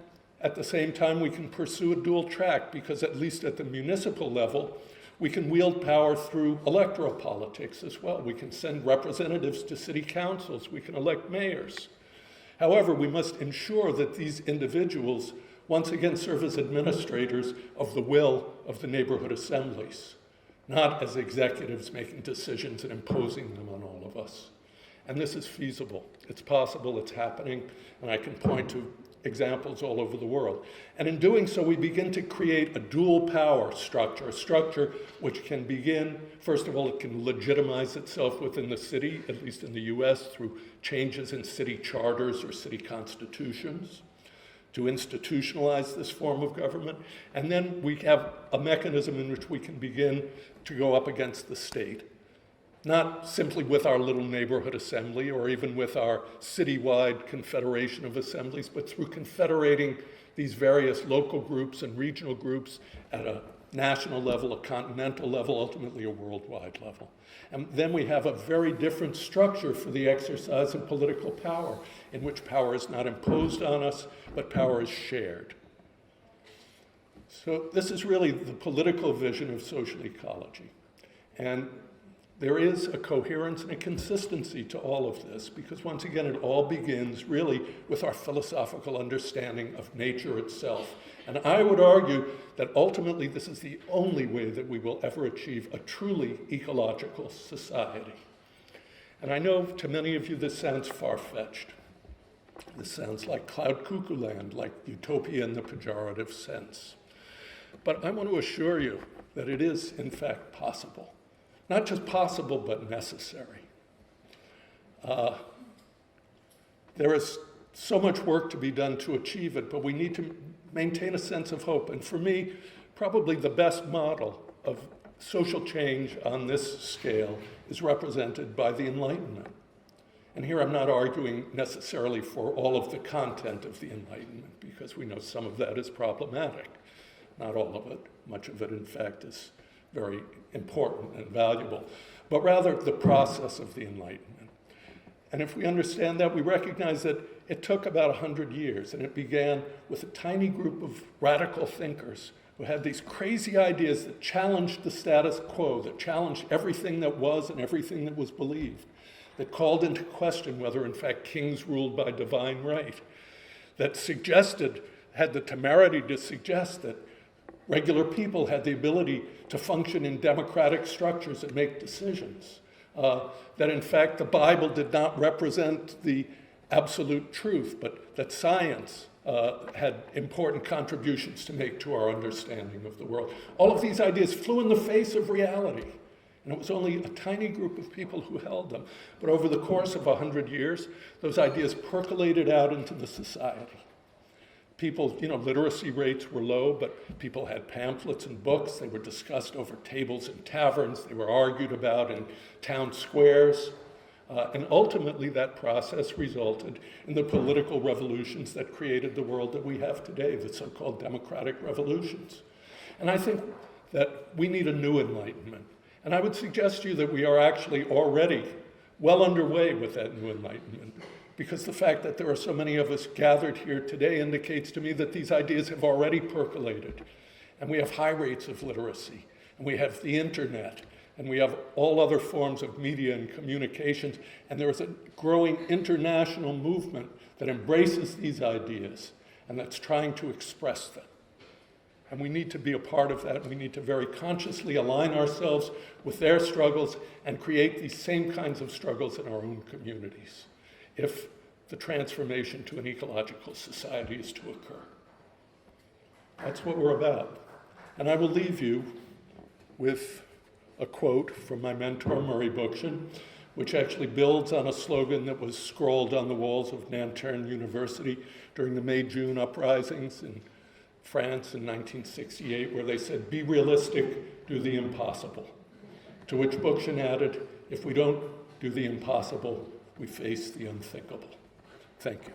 at the same time, we can pursue a dual track because at least at the municipal level, we can wield power through electoral politics as well. We can send representatives to city councils. We can elect mayors. However, we must ensure that these individuals once again serve as administrators of the will of the neighborhood assemblies, not as executives making decisions and imposing them on all of us. And this is feasible. It's possible, it's happening, and I can point to examples all over the world. And in doing so, we begin to create a dual power structure, a structure which can begin, first of all, it can legitimize itself within the city, at least in the US, through changes in city charters or city constitutions, to institutionalize this form of government. And then we have a mechanism in which we can begin to go up against the state. Not simply with our little neighborhood assembly or even with our citywide confederation of assemblies, but through confederating these various local groups and regional groups at a national level, a continental level, ultimately a worldwide level. And then we have a very different structure for the exercise of political power, in which power is not imposed on us, but power is shared. So this is really the political vision of social ecology. And there is a coherence and a consistency to all of this, because once again, it all begins really with our philosophical understanding of nature itself. And I would argue that ultimately this is the only way that we will ever achieve a truly ecological society. And I know to many of you this sounds far-fetched. This sounds like cloud cuckoo land, like utopia in the pejorative sense. But I want to assure you that it is, in fact, possible. Not just possible, but necessary. There is so much work to be done to achieve it, but we need to maintain a sense of hope. And for me, probably the best model of social change on this scale is represented by the Enlightenment. And here I'm not arguing necessarily for all of the content of the Enlightenment, because we know some of that is problematic. Not all of it. Much of it, in fact, is very important and valuable, but rather the process of the Enlightenment. And if we understand that, we recognize that it took about 100 years, and it began with a tiny group of radical thinkers who had these crazy ideas that challenged the status quo, that challenged everything that was and everything that was believed, that called into question whether, in fact, kings ruled by divine right, that had the temerity to suggest that regular people had the ability to function in democratic structures and make decisions. That in fact the Bible did not represent the absolute truth, but that science had important contributions to make to our understanding of the world. All of these ideas flew in the face of reality. And it was only a tiny group of people who held them. But over the course of 100 years, those ideas percolated out into the society. People, literacy rates were low, but people had pamphlets and books. They were discussed over tables in taverns. They were argued about in town squares. And ultimately, that process resulted in the political revolutions that created the world that we have today, the so-called democratic revolutions. And I think that we need a new enlightenment. And I would suggest to you that we are actually already well underway with that new enlightenment, because the fact that there are so many of us gathered here today indicates to me that these ideas have already percolated. And we have high rates of literacy, and we have the internet, and we have all other forms of media and communications, and there is a growing international movement that embraces these ideas and that's trying to express them. And we need to be a part of that. We need to very consciously align ourselves with their struggles and create these same kinds of struggles in our own communities if the transformation to an ecological society is to occur. That's what we're about. And I will leave you with a quote from my mentor, Murray Bookchin, which actually builds on a slogan that was scrawled on the walls of Nanterre University during the May-June uprisings in France in 1968, where they said, "Be realistic, do the impossible." To which Bookchin added, "If we don't do the impossible, we face the unthinkable." Thank you.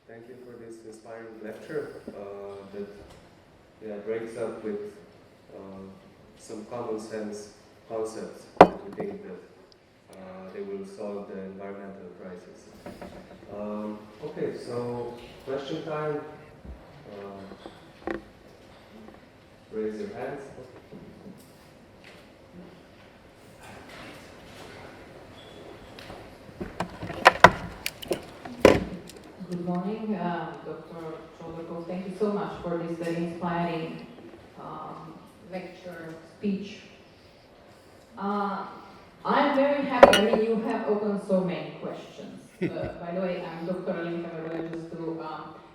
Thank you for this inspiring lecture that breaks up with some common sense concepts that we think that they will solve the environmental crisis. Okay, so question time. Raise your hands. Good morning, Dr. CHODORKOFF. Thank you so much for this very inspiring lecture, speech. I'm very happy. I mean, you have opened so many questions. By the way, I'm Dr. Alinka, just to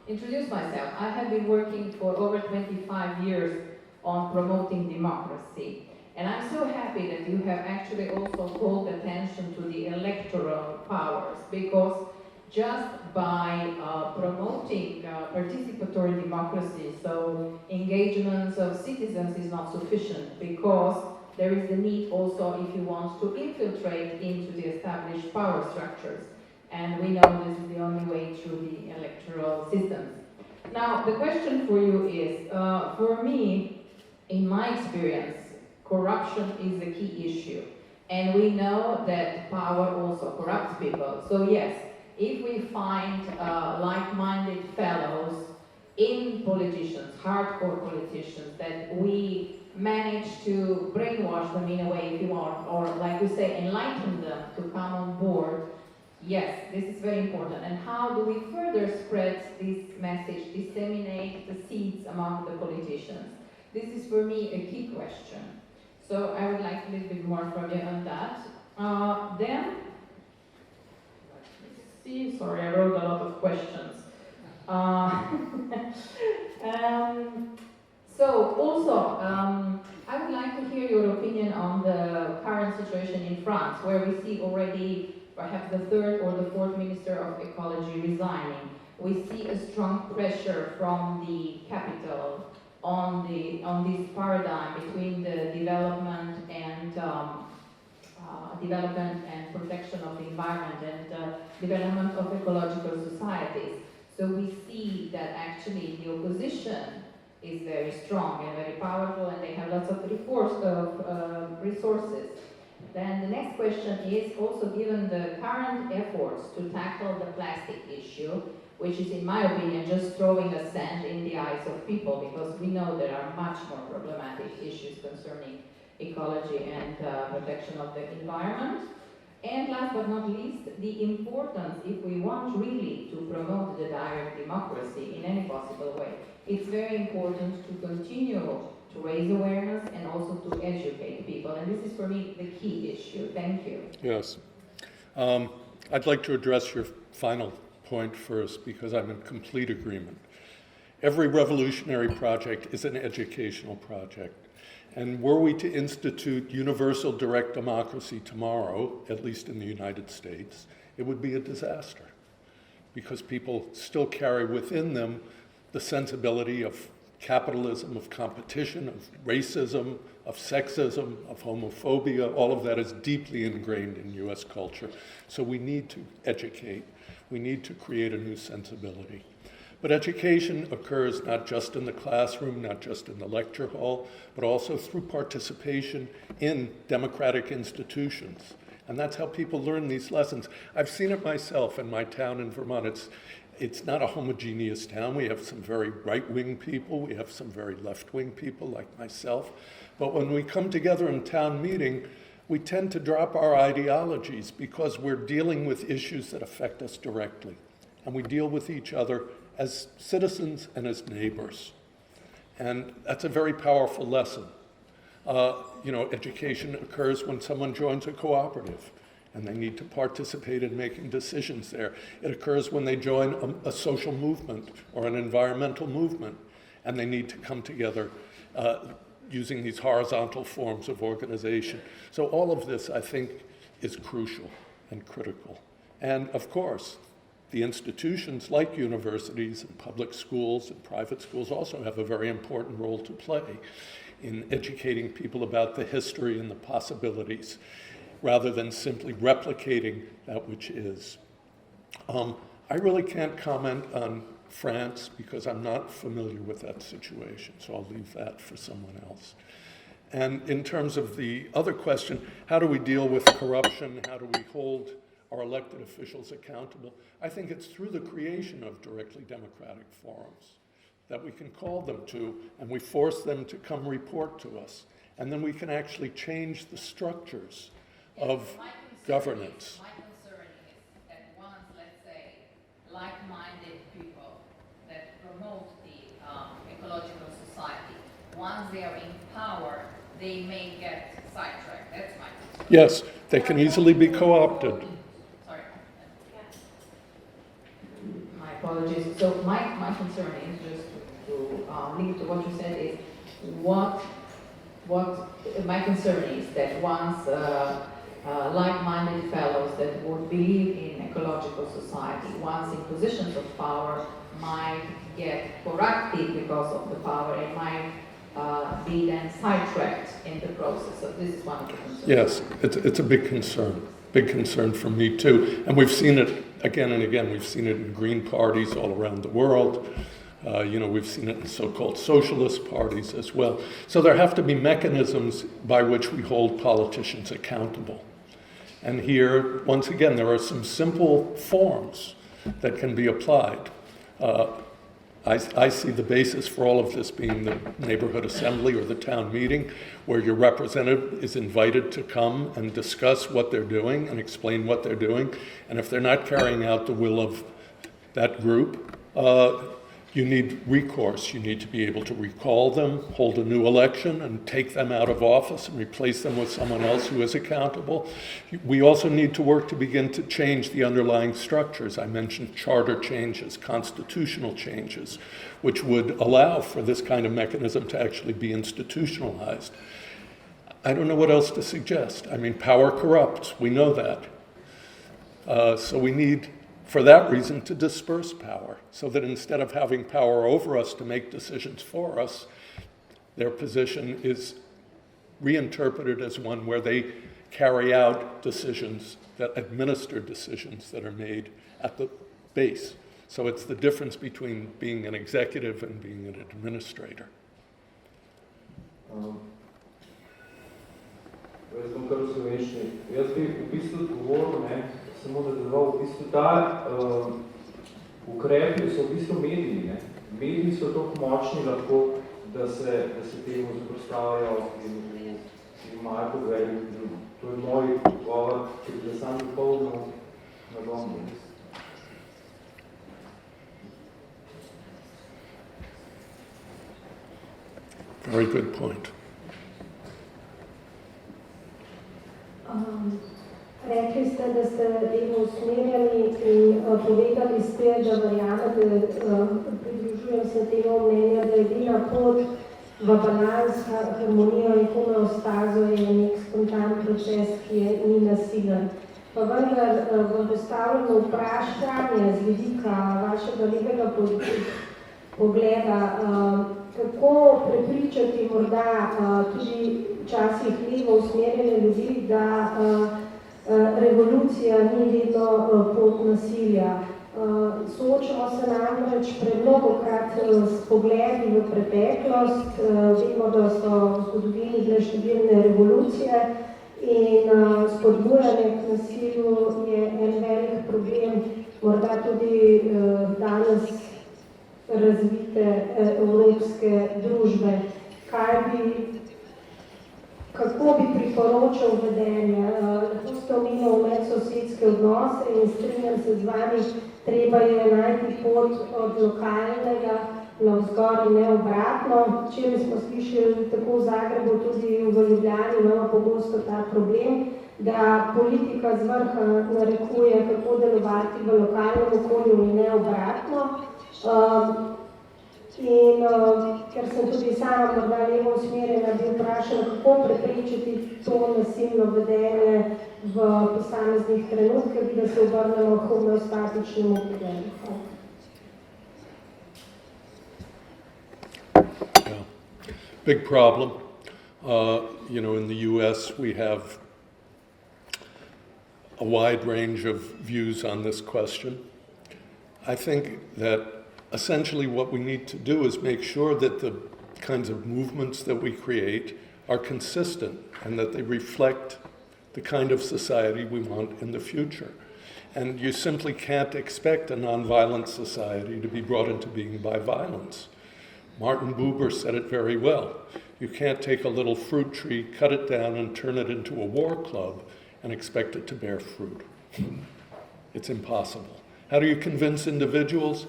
introduce myself. I have been working for over 25 years on promoting democracy. And I'm so happy that you have actually also called attention to the electoral powers, because just by promoting participatory democracy, so engagements of citizens is not sufficient, because there is the need also, if you want to infiltrate into the established power structures. And we know this is the only way through the electoral systems. Now, the question for you is, for me, in my experience, corruption is a key issue. And we know that power also corrupts people. So yes, if we find like-minded fellows in politicians, hardcore politicians, that we manage to brainwash them in a way, if you want, or like we say, enlighten them to come on board, yes, this is very important. And how do we further spread this message, disseminate the seeds among the politicians? This is for me a key question. So I would like a little bit more from you on that. Then, sorry, I wrote a lot of questions. So also, I would like to hear your opinion on the current situation in France, where we see already perhaps the third or the fourth Minister of Ecology resigning. We see a strong pressure from the capital on this paradigm between the development and protection of the environment and development of ecological societies. So we see that actually the opposition is very strong and very powerful, and they have lots of resources. Then the next question is, also given the current efforts to tackle the plastic issue, which is, in my opinion, just throwing a sand in the eyes of people, because we know there are much more problematic issues concerning ecology and protection of the environment. And last but not least, the importance, if we want really to promote the direct democracy in any possible way, it's very important to continue to raise awareness and also to educate people. And this is, for me, the key issue. Thank you. Yes. I'd like to address your final point first, because I'm in complete agreement. Every revolutionary project is an educational project. And were we to institute universal direct democracy tomorrow, at least in the United States, it would be a disaster, because people still carry within them the sensibility of capitalism, of competition, of racism, of sexism, of homophobia. All of that is deeply ingrained in US culture. So we need to educate. We need to create a new sensibility. But education occurs not just in the classroom, not just in the lecture hall, but also through participation in democratic institutions. And that's how people learn these lessons. I've seen it myself in my town in Vermont. It's not a homogeneous town. We have some very right-wing people. We have some very left-wing people like myself. But when we come together in town meeting, we tend to drop our ideologies because we're dealing with issues that affect us directly. And we deal with each other as citizens and as neighbors. And that's a very powerful lesson. Education occurs when someone joins a cooperative and they need to participate in making decisions there. It occurs when they join a social movement or an environmental movement, and they need to come together using these horizontal forms of organization. So all of this, I think, is crucial and critical. And of course, the institutions like universities and public schools and private schools also have a very important role to play in educating people about the history and the possibilities, rather than simply replicating that which is. I really can't comment on France because I'm not familiar with that situation, so I'll leave that for someone else. And in terms of the other question, how do we deal with corruption? How do we hold our elected officials accountable? I think it's through the creation of directly democratic forums that we can call them to, and we force them to come report to us. And then we can actually change the structures of governance. My concern is that once, let's say, like-minded people that promote the ecological society, once they are in power, they may get sidetracked. That's my concern. Yes, they can easily be co-opted. Sorry. My apologies. So my concern is just to link to what you said is what my concern is that once like-minded fellows that would believe in ecological society, once in positions of power, might get corrupted because of the power and might be then sidetracked in the process. So this is one of the concerns. Yes, it's a big concern for me too. And we've seen it again and again. We've seen it in green parties all around the world. We've seen it in so-called socialist parties as well. So there have to be mechanisms by which we hold politicians accountable. And here, once again, there are some simple forms that can be applied. I see the basis for all of this being the neighborhood assembly or the town meeting, where your representative is invited to come and discuss what they're doing and explain what they're doing. And if they're not carrying out the will of that group, you need recourse. You need to be able to recall them, hold a new election, and take them out of office and replace them with someone else who is accountable. We also need to work to begin to change the underlying structures. I mentioned charter changes, constitutional changes, which would allow for this kind of mechanism to actually be institutionalized. I don't know what else to suggest. I mean, power corrupts. We know that. So we need, for that reason, to disperse power, so that instead of having power over us to make decisions for us, their position is reinterpreted as one where they carry out decisions, that administer decisions that are made at the base. So it's the difference between being an executive and being an administrator. Jaz bom kar v slovenščini. Jaz bi v bistvu odgovoril, samo da deloval, v bistvu ta ukrepi so v bistvu mediji. Mediji so toliko močni lahko, da se temu zaprostavijo in imajo pogled. To je moj govor, če bi sam dopolnil na bomo. Very good point. Rekli ste, da ste temu usmerjali in povedali ste, da verjamete, pridružujem se temu mnenja, da je edina pot v balans, harmonijo in homeostazo je nek spontan proces, ki ni nasilen. Pa vendar vam postavljamo vprašanje z vidika vašega levega pogleda, kako prepričati morda tudi včasih levo usmerjene ljudi, da revolucija ni vedno pot nasilja. Soočamo se namreč mnogokrat s pogledi v preteklost, vemo, da so v zgodovini bile številne revolucije in spodbujanje k nasilju je en velik problem, morda tudi danes razvite evropske družbe. Kako bi priporočal vedenje? Lahko ste omenili medsosedske odnose in strinjam se z vami, treba je najti pot od lokalnega navzgor in ne obratno. Včeraj smo slišali tako v Zagrebu, tudi v Ljubljani imamo pogosto ta problem, da politika z vrha narekuje, kako delovati v lokalnem okolju in ne obratno. In ker sem tudi sama morda levo usmerjena, bi vprašala, kako preprečiti to nasilno vedenje v posameznih trenutkih, da se obrnemo k homeostatičnemu vedenju. Yeah. Big problem. In the US we have a wide range of views on this question. I think that essentially what we need to do is make sure that the kinds of movements that we create are consistent and that they reflect the kind of society we want in the future. And you simply can't expect a nonviolent society to be brought into being by violence. Martin Buber said it very well. You can't take a little fruit tree, cut it down, and turn it into a war club and expect it to bear fruit. It's impossible. How do you convince individuals?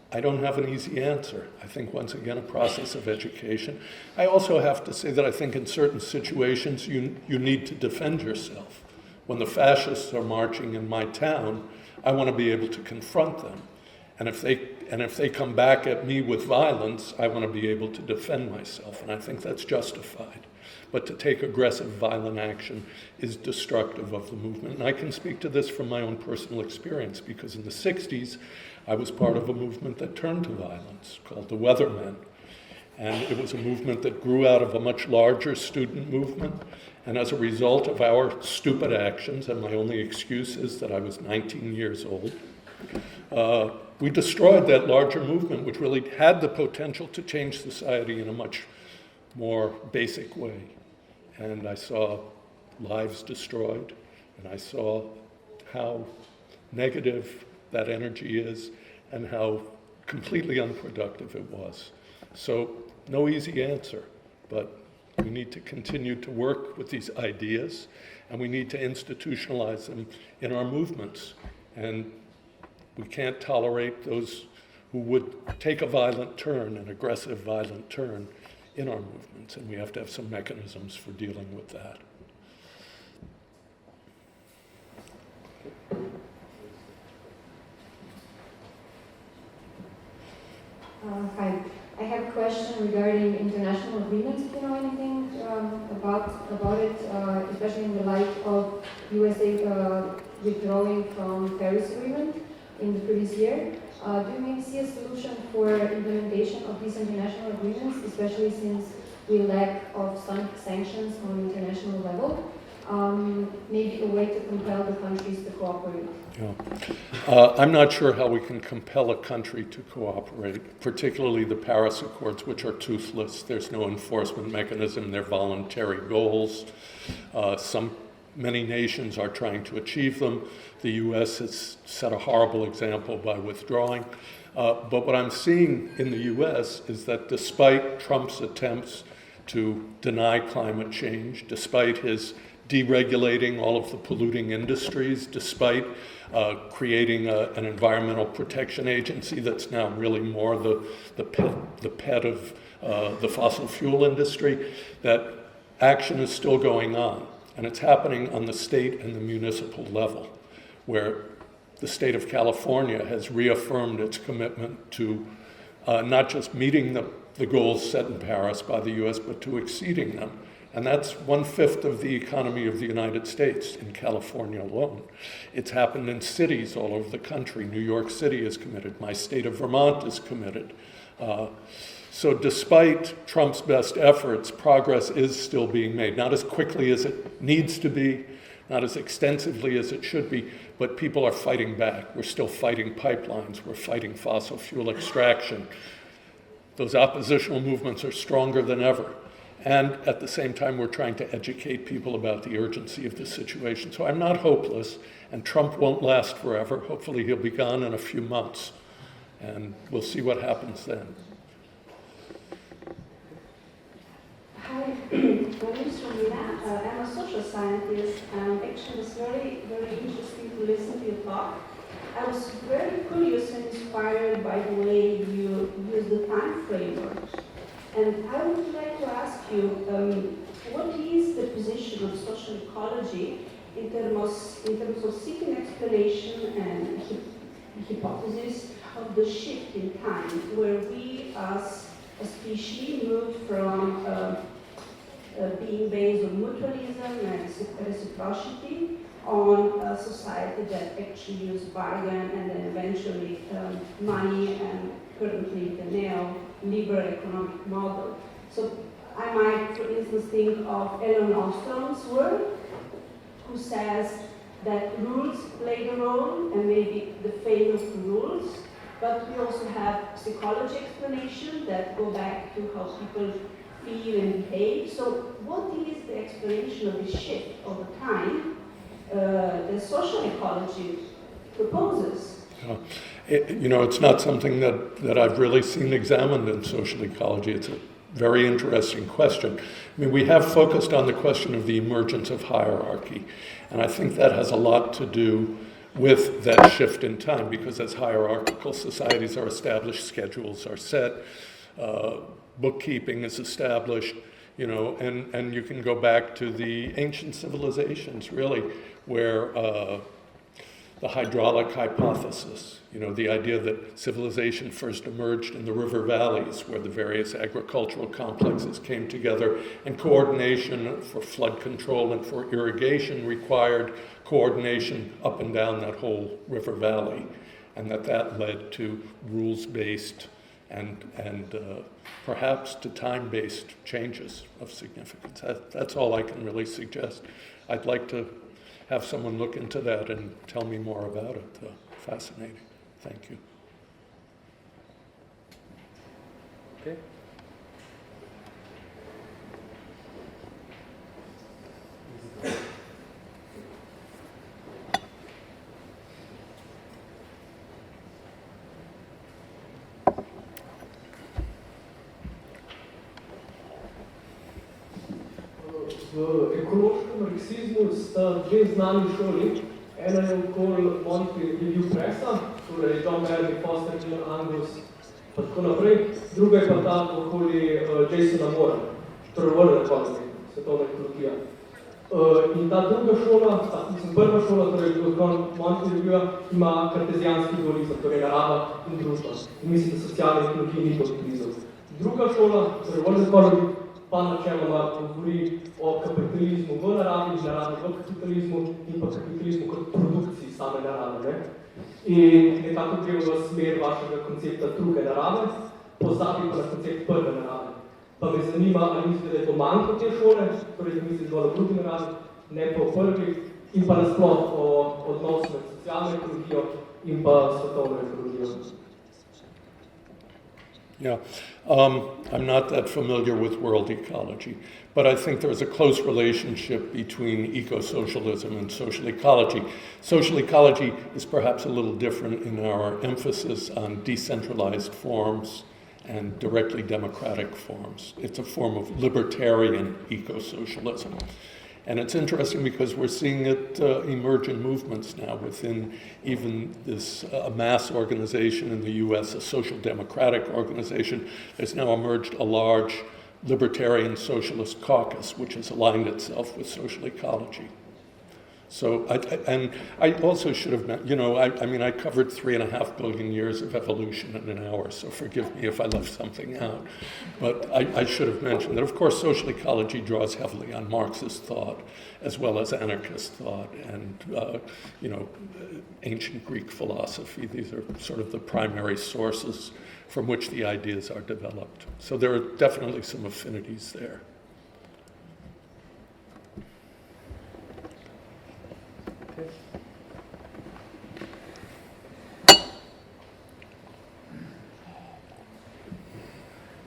I don't have an easy answer. I think, once again, a process of education. I also have to say that I think in certain situations you need to defend yourself. When the fascists are marching in my town, I want to be able to confront them. And if they come back at me with violence, I want to be able to defend myself. And I think that's justified. But to take aggressive, violent action is destructive of the movement. And I can speak to this from my own personal experience, because in the 60s, I was part of a movement that turned to violence called the Weathermen. And it was a movement that grew out of a much larger student movement. And as a result of our stupid actions, and my only excuse is that I was 19 years old, we destroyed that larger movement, which really had the potential to change society in a much more basic way. And I saw lives destroyed, and I saw how negative that energy is and how completely unproductive it was. So, no easy answer, but we need to continue to work with these ideas, and we need to institutionalize them in our movements. And we can't tolerate those who would take a violent turn, an aggressive violent turn, in our movements, and we have to have some mechanisms for dealing with that. Hi. I have a question regarding international agreements, if you know anything about it, especially in the light of USA withdrawing from Paris Agreement in the previous year. Do you maybe see a solution for implementation of these international agreements, especially since we lack of some sanctions on international level? Maybe a way to compel the countries to cooperate. Yeah. I'm not sure how we can compel a country to cooperate, particularly the Paris Accords, which are toothless. There's no enforcement mechanism. They're voluntary goals. Many nations are trying to achieve them. The US has set a horrible example by withdrawing. But what I'm seeing in the US is that despite Trump's attempts to deny climate change, despite his deregulating all of the polluting industries, despite creating an environmental protection agency that's now really more the pet of the fossil fuel industry, that action is still going on. And it's happening on the state and the municipal level, where the state of California has reaffirmed its commitment to not just meeting the goals set in Paris by the US, but to exceeding them. And that's 1/5 of the economy of the United States in California alone. It's happened in cities all over the country. New York City is committed. My state of Vermont is committed. So despite Trump's best efforts, progress is still being made. Not as quickly as it needs to be, not as extensively as it should be, but people are fighting back. We're still fighting pipelines. We're fighting fossil fuel extraction. Those oppositional movements are stronger than ever. And at the same time, we're trying to educate people about the urgency of the situation. So I'm not hopeless, and Trump won't last forever. Hopefully he'll be gone in a few months, and we'll see what happens then. Hi, my name is Romina. I'm a social scientist, and actually it was very, very interesting to listen to your talk. I was very curious and inspired by the way you use the time framework. And I would like to ask you, what is the position of social ecology in terms of seeking explanation and hypothesis of the shift in time, where we as a species moved from being based on mutualism and reciprocity on a society that actually used bargain and then eventually money, and currently the neoliberal economic model. So I might, for instance, think of Ellen Ostrom's work, who says that rules play the role, and maybe the failure of rules, but we also have psychology explanation that go back to how people feel and behave. So what is the explanation of the shift over time the social ecology proposes? It's not something that I've really seen examined in social ecology. It's a very interesting question. I mean, we have focused on the question of the emergence of hierarchy, and I think that has a lot to do with that shift in time, because as hierarchical societies are established, schedules are set, bookkeeping is established, and you can go back to the ancient civilizations, really, where the hydraulic hypothesis, the idea that civilization first emerged in the river valleys, where the various agricultural complexes came together, and coordination for flood control and for irrigation required coordination up and down that whole river valley, and that led to rules-based and perhaps to time-based changes of significance. That's all I can really suggest. I'd like to have someone look into that and tell me more about it. Fascinating. Thank you. Okay. V ekološkem marksizmu sta dve znani šoli. Ena je okoli Monty Review Pressa, torej John Merrick, Foster, Angus, pa tako naprej. Druga je pa ta okoli Jasona Moora, torej World Economy, svetovna ekologija. In ta druga šola, prva šola, torej Monty Review, ima kartezijanski dualizem, torej narava in družba. In mislim, da socialne ekologije ni pod krizo. Druga šola, torej World Economy, pa načeloma govori o kapitalizmu v naravi, naravi v kapitalizmu in pa kapitalizmu kot produkciji same narave. In nekako gre v smer vašega koncepta druge narave, pozabi pa na koncept prve narave. Pa me zanima, ali mislite, da je to manjko te šole, torej da mislite zgolj o drugi naravi, ne pa o prvi, in pa nasploh o odnosu med socialno ekologijo in pa svetovno ekologijo. Yeah, I'm not that familiar with world ecology, but I think there's a close relationship between eco-socialism and social ecology. Social ecology is perhaps a little different in our emphasis on decentralized forms and directly democratic forms. It's a form of libertarian eco-socialism. And it's interesting because we're seeing it emerge in movements now within even this mass organization in the US, a social democratic organization. There's now emerged a large libertarian socialist caucus, which has aligned itself with social ecology. So, I also should have, I covered 3.5 billion years of evolution in an hour, so forgive me if I left something out. But I should have mentioned that, of course, social ecology draws heavily on Marxist thought, as well as anarchist thought, and, ancient Greek philosophy. These are sort of the primary sources from which the ideas are developed. So there are definitely some affinities there.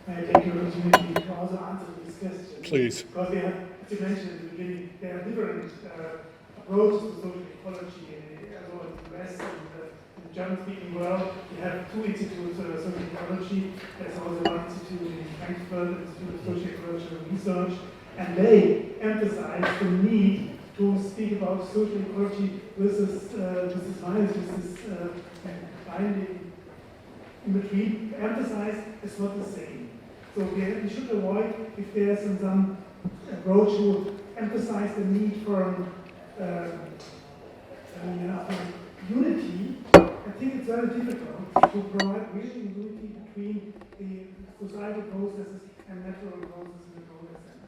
I take the opportunity to also answer this question. Please. Because they have, as you mentioned at the beginning, there are different approaches to social ecology in the US and in the German-speaking world. We have 2 institutes of social ecology. There's also one institute in Frankfurt, Institute of Social Ecological Research, and they emphasize the need to speak about social ecology versus science, versus finding in between. Emphasize is not the same. So we should avoid, if there's some approach to emphasize the need for unity. I think it's very difficult to provide real unity between the societal processes and natural processes in the broader sense.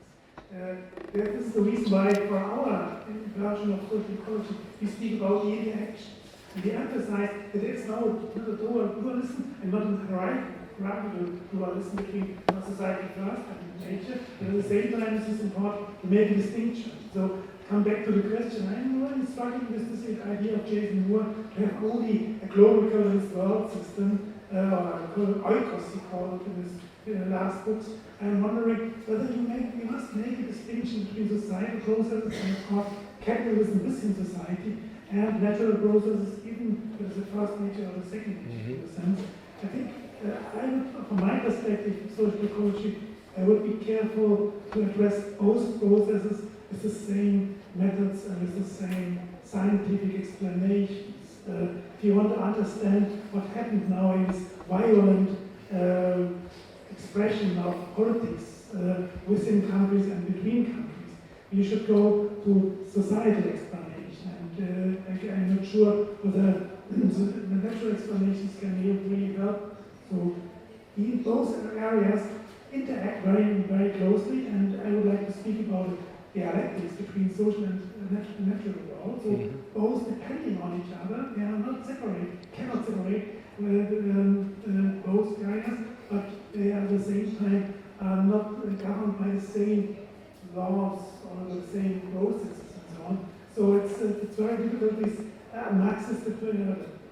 This is the reason why for our version of social ecology we speak about the interaction. And we emphasize that there is now not a dualism and not a hierarchical dualism between society first and nature, but at the same time it is important to make a distinction. So come back to the question, I'm really struggling with this idea of Jason Moore to have only a global colorist world system, or oikos he called it in his last books. I'm wondering whether we must make a distinction between societal processes and of course capitalism within society and natural processes, even whether the first nature or the second nature in a sense. I think I would, from my perspective of social ecology, I would be careful to address both processes with the same methods and with the same scientific explanations. If you want to understand what happened now in this violent expression of politics within countries and between countries, you should go to societal explanation. And I'm not sure whether the natural explanations can really help. So those areas interact very, very closely, and I would like to speak about the dialectics between social and natural world. So both depending on each other, they are not separate, cannot separate both areas, but they at the same time are not governed by the same laws or the same processes and so on. So it's very difficult with Marxist,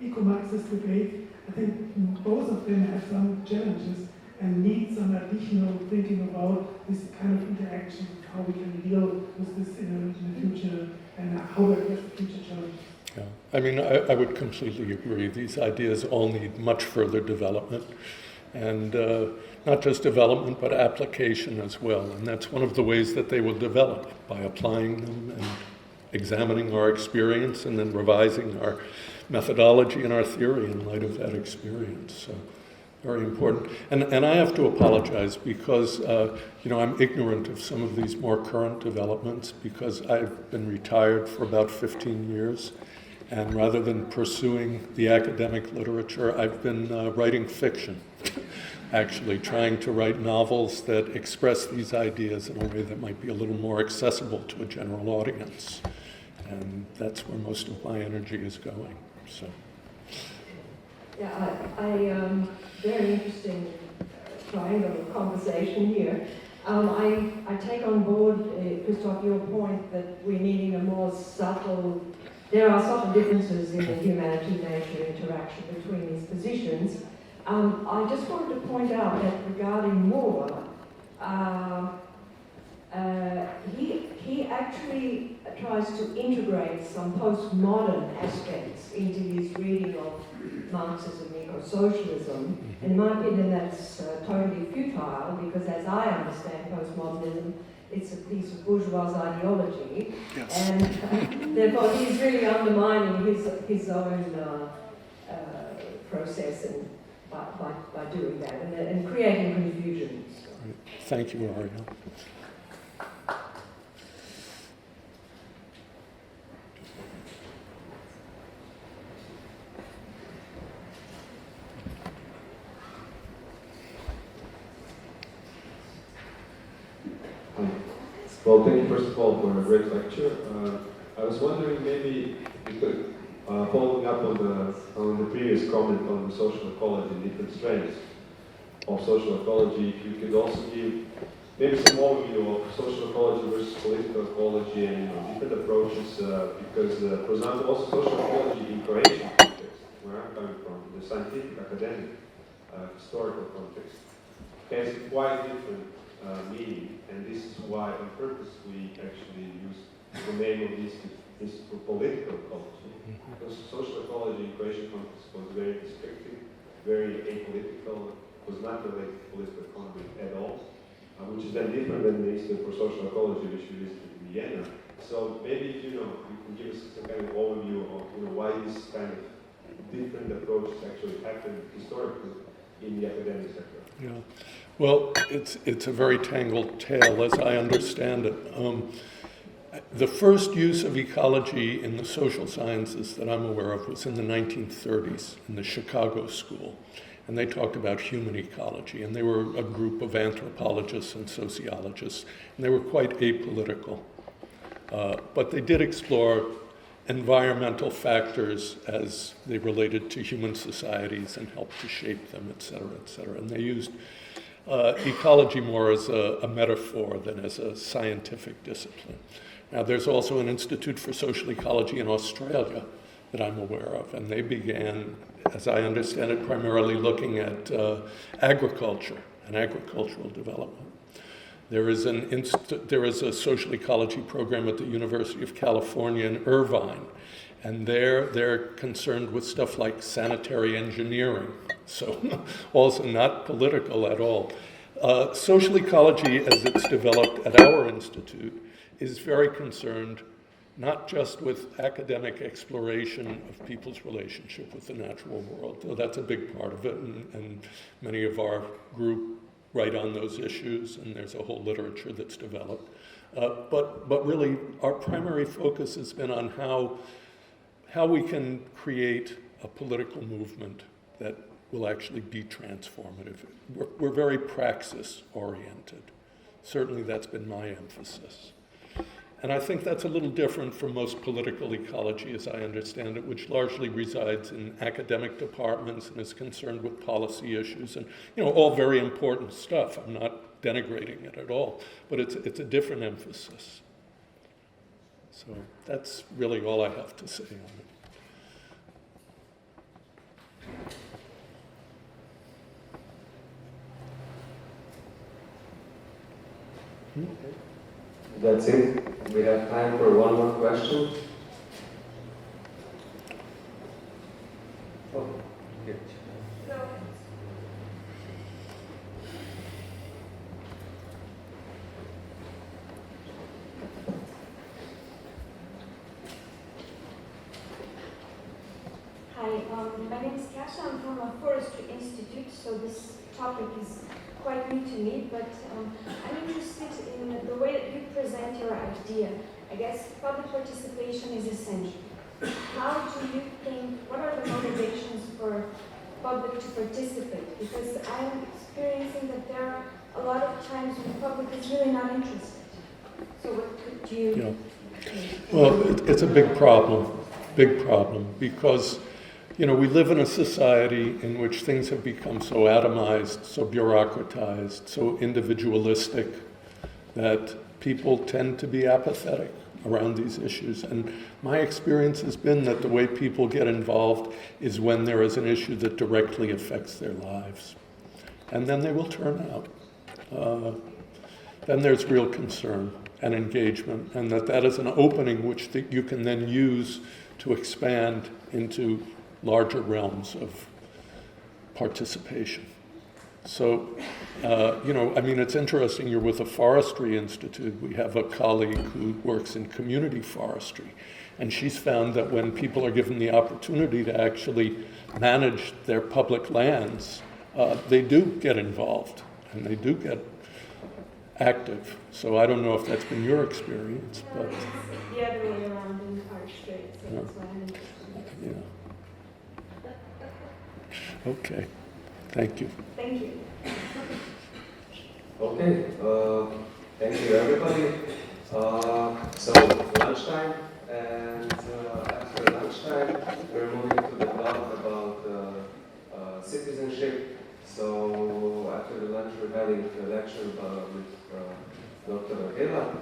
eco-Marxist debate. I think both of them have some challenges and need some additional thinking about this kind of interaction, how we can deal with this in the future, and how we address the future challenges. Yeah, I mean, I would completely agree. These ideas all need much further development, and not just development, but application as well. And that's one of the ways that they will develop, by applying them and examining our experience and then revising our methodology and our theory in light of that experience. So very important. And I have to apologize because, I'm ignorant of some of these more current developments because I've been retired for about 15 years. And rather than pursuing the academic literature, I've been writing fiction, actually trying to write novels that express these ideas in a way that might be a little more accessible to a general audience. And that's where most of my energy is going. So. Yeah, I very interesting triangle conversation here. I take on board, Christoph, your point that we're needing a more subtle, there are subtle differences in the humanity-nature interaction between these positions. I just wanted to point out that regarding Moore, he actually tries to integrate some postmodern aspects into his reading of Marxism, eco-socialism. And in my opinion, that's totally futile because, as I understand postmodernism, it's a piece of bourgeois ideology, yes. And therefore he's really undermining his own process and by doing that and creating confusion. Thank you, Ariel. Well, thank you first of all for a great lecture. I was wondering maybe you could, following up on the previous comment on the social ecology, different strands of social ecology, if you could also give maybe some overview of social ecology versus political ecology and different approaches, because, for example, also social ecology in Croatian context, where I'm coming from, the scientific, academic, historical context, has quite different meaning, and this is why on purpose we actually use the name of this for political ecology, because social ecology in Croatian context was very descriptive, very apolitical, was not related to political economy at all, which is then different than the Institute for Social Ecology, which we visited in Vienna. So maybe you can give us some kind of overview of why this kind of different approaches actually happened historically in the academic sector. Yeah. Well, it's a very tangled tale, as I understand it. The first use of ecology in the social sciences that I'm aware of was in the 1930s in the Chicago School. And they talked about human ecology. And they were a group of anthropologists and sociologists. And they were quite apolitical. But they did explore environmental factors as they related to human societies and helped to shape them, et cetera, et cetera. And they used ecology more as a metaphor than as a scientific discipline. Now, there's also an Institute for Social Ecology in Australia that I'm aware of, and they began, as I understand it, primarily looking at agriculture and agricultural development. There is a social ecology program at the University of California in Irvine, and they're concerned with stuff like sanitary engineering, so also not political at all. Social ecology, as it's developed at our institute, is very concerned not just with academic exploration of people's relationship with the natural world, though that's a big part of it, and many of our group write on those issues, and there's a whole literature that's developed. But really, our primary focus has been on how we can create a political movement that will actually be transformative. We're very praxis-oriented. Certainly that's been my emphasis. And I think that's a little different from most political ecology, as I understand it, which largely resides in academic departments and is concerned with policy issues and, all very important stuff. I'm not denigrating it at all, but it's a different emphasis. So that's really all I have to say on it. Okay. That's it. We have time for one more question. Oh, here. Hi, my name is Kasia. I'm from a forestry institute, so this topic is quite new to me, but I'm interested in the way that you present your idea. I guess public participation is essential. How do you think, what are the motivations for public to participate? Because I'm experiencing that there are a lot of times when the public is really not interested. So what could you... Well, it's a big problem, because we live in a society in which things have become so atomized, so bureaucratized, so individualistic, that people tend to be apathetic around these issues. And my experience has been that the way people get involved is when there is an issue that directly affects their lives. And then they will turn out. Then there's real concern and engagement, and that is an opening which you can then use to expand into larger realms of participation. So, it's interesting, you're with a forestry institute. We have a colleague who works in community forestry, and she's found that when people are given the opportunity to actually manage their public lands, they do get involved, and they do get active. So I don't know if that's been your experience, but... It's the other way around in our state, so that's why I'm interested. Yeah. Okay, thank you. Thank you. Okay, Thank you, everybody. So, lunchtime, and after lunchtime, we're moving to the talk about citizenship. So, after the lunch, we're having a lecture with Dr. Adela.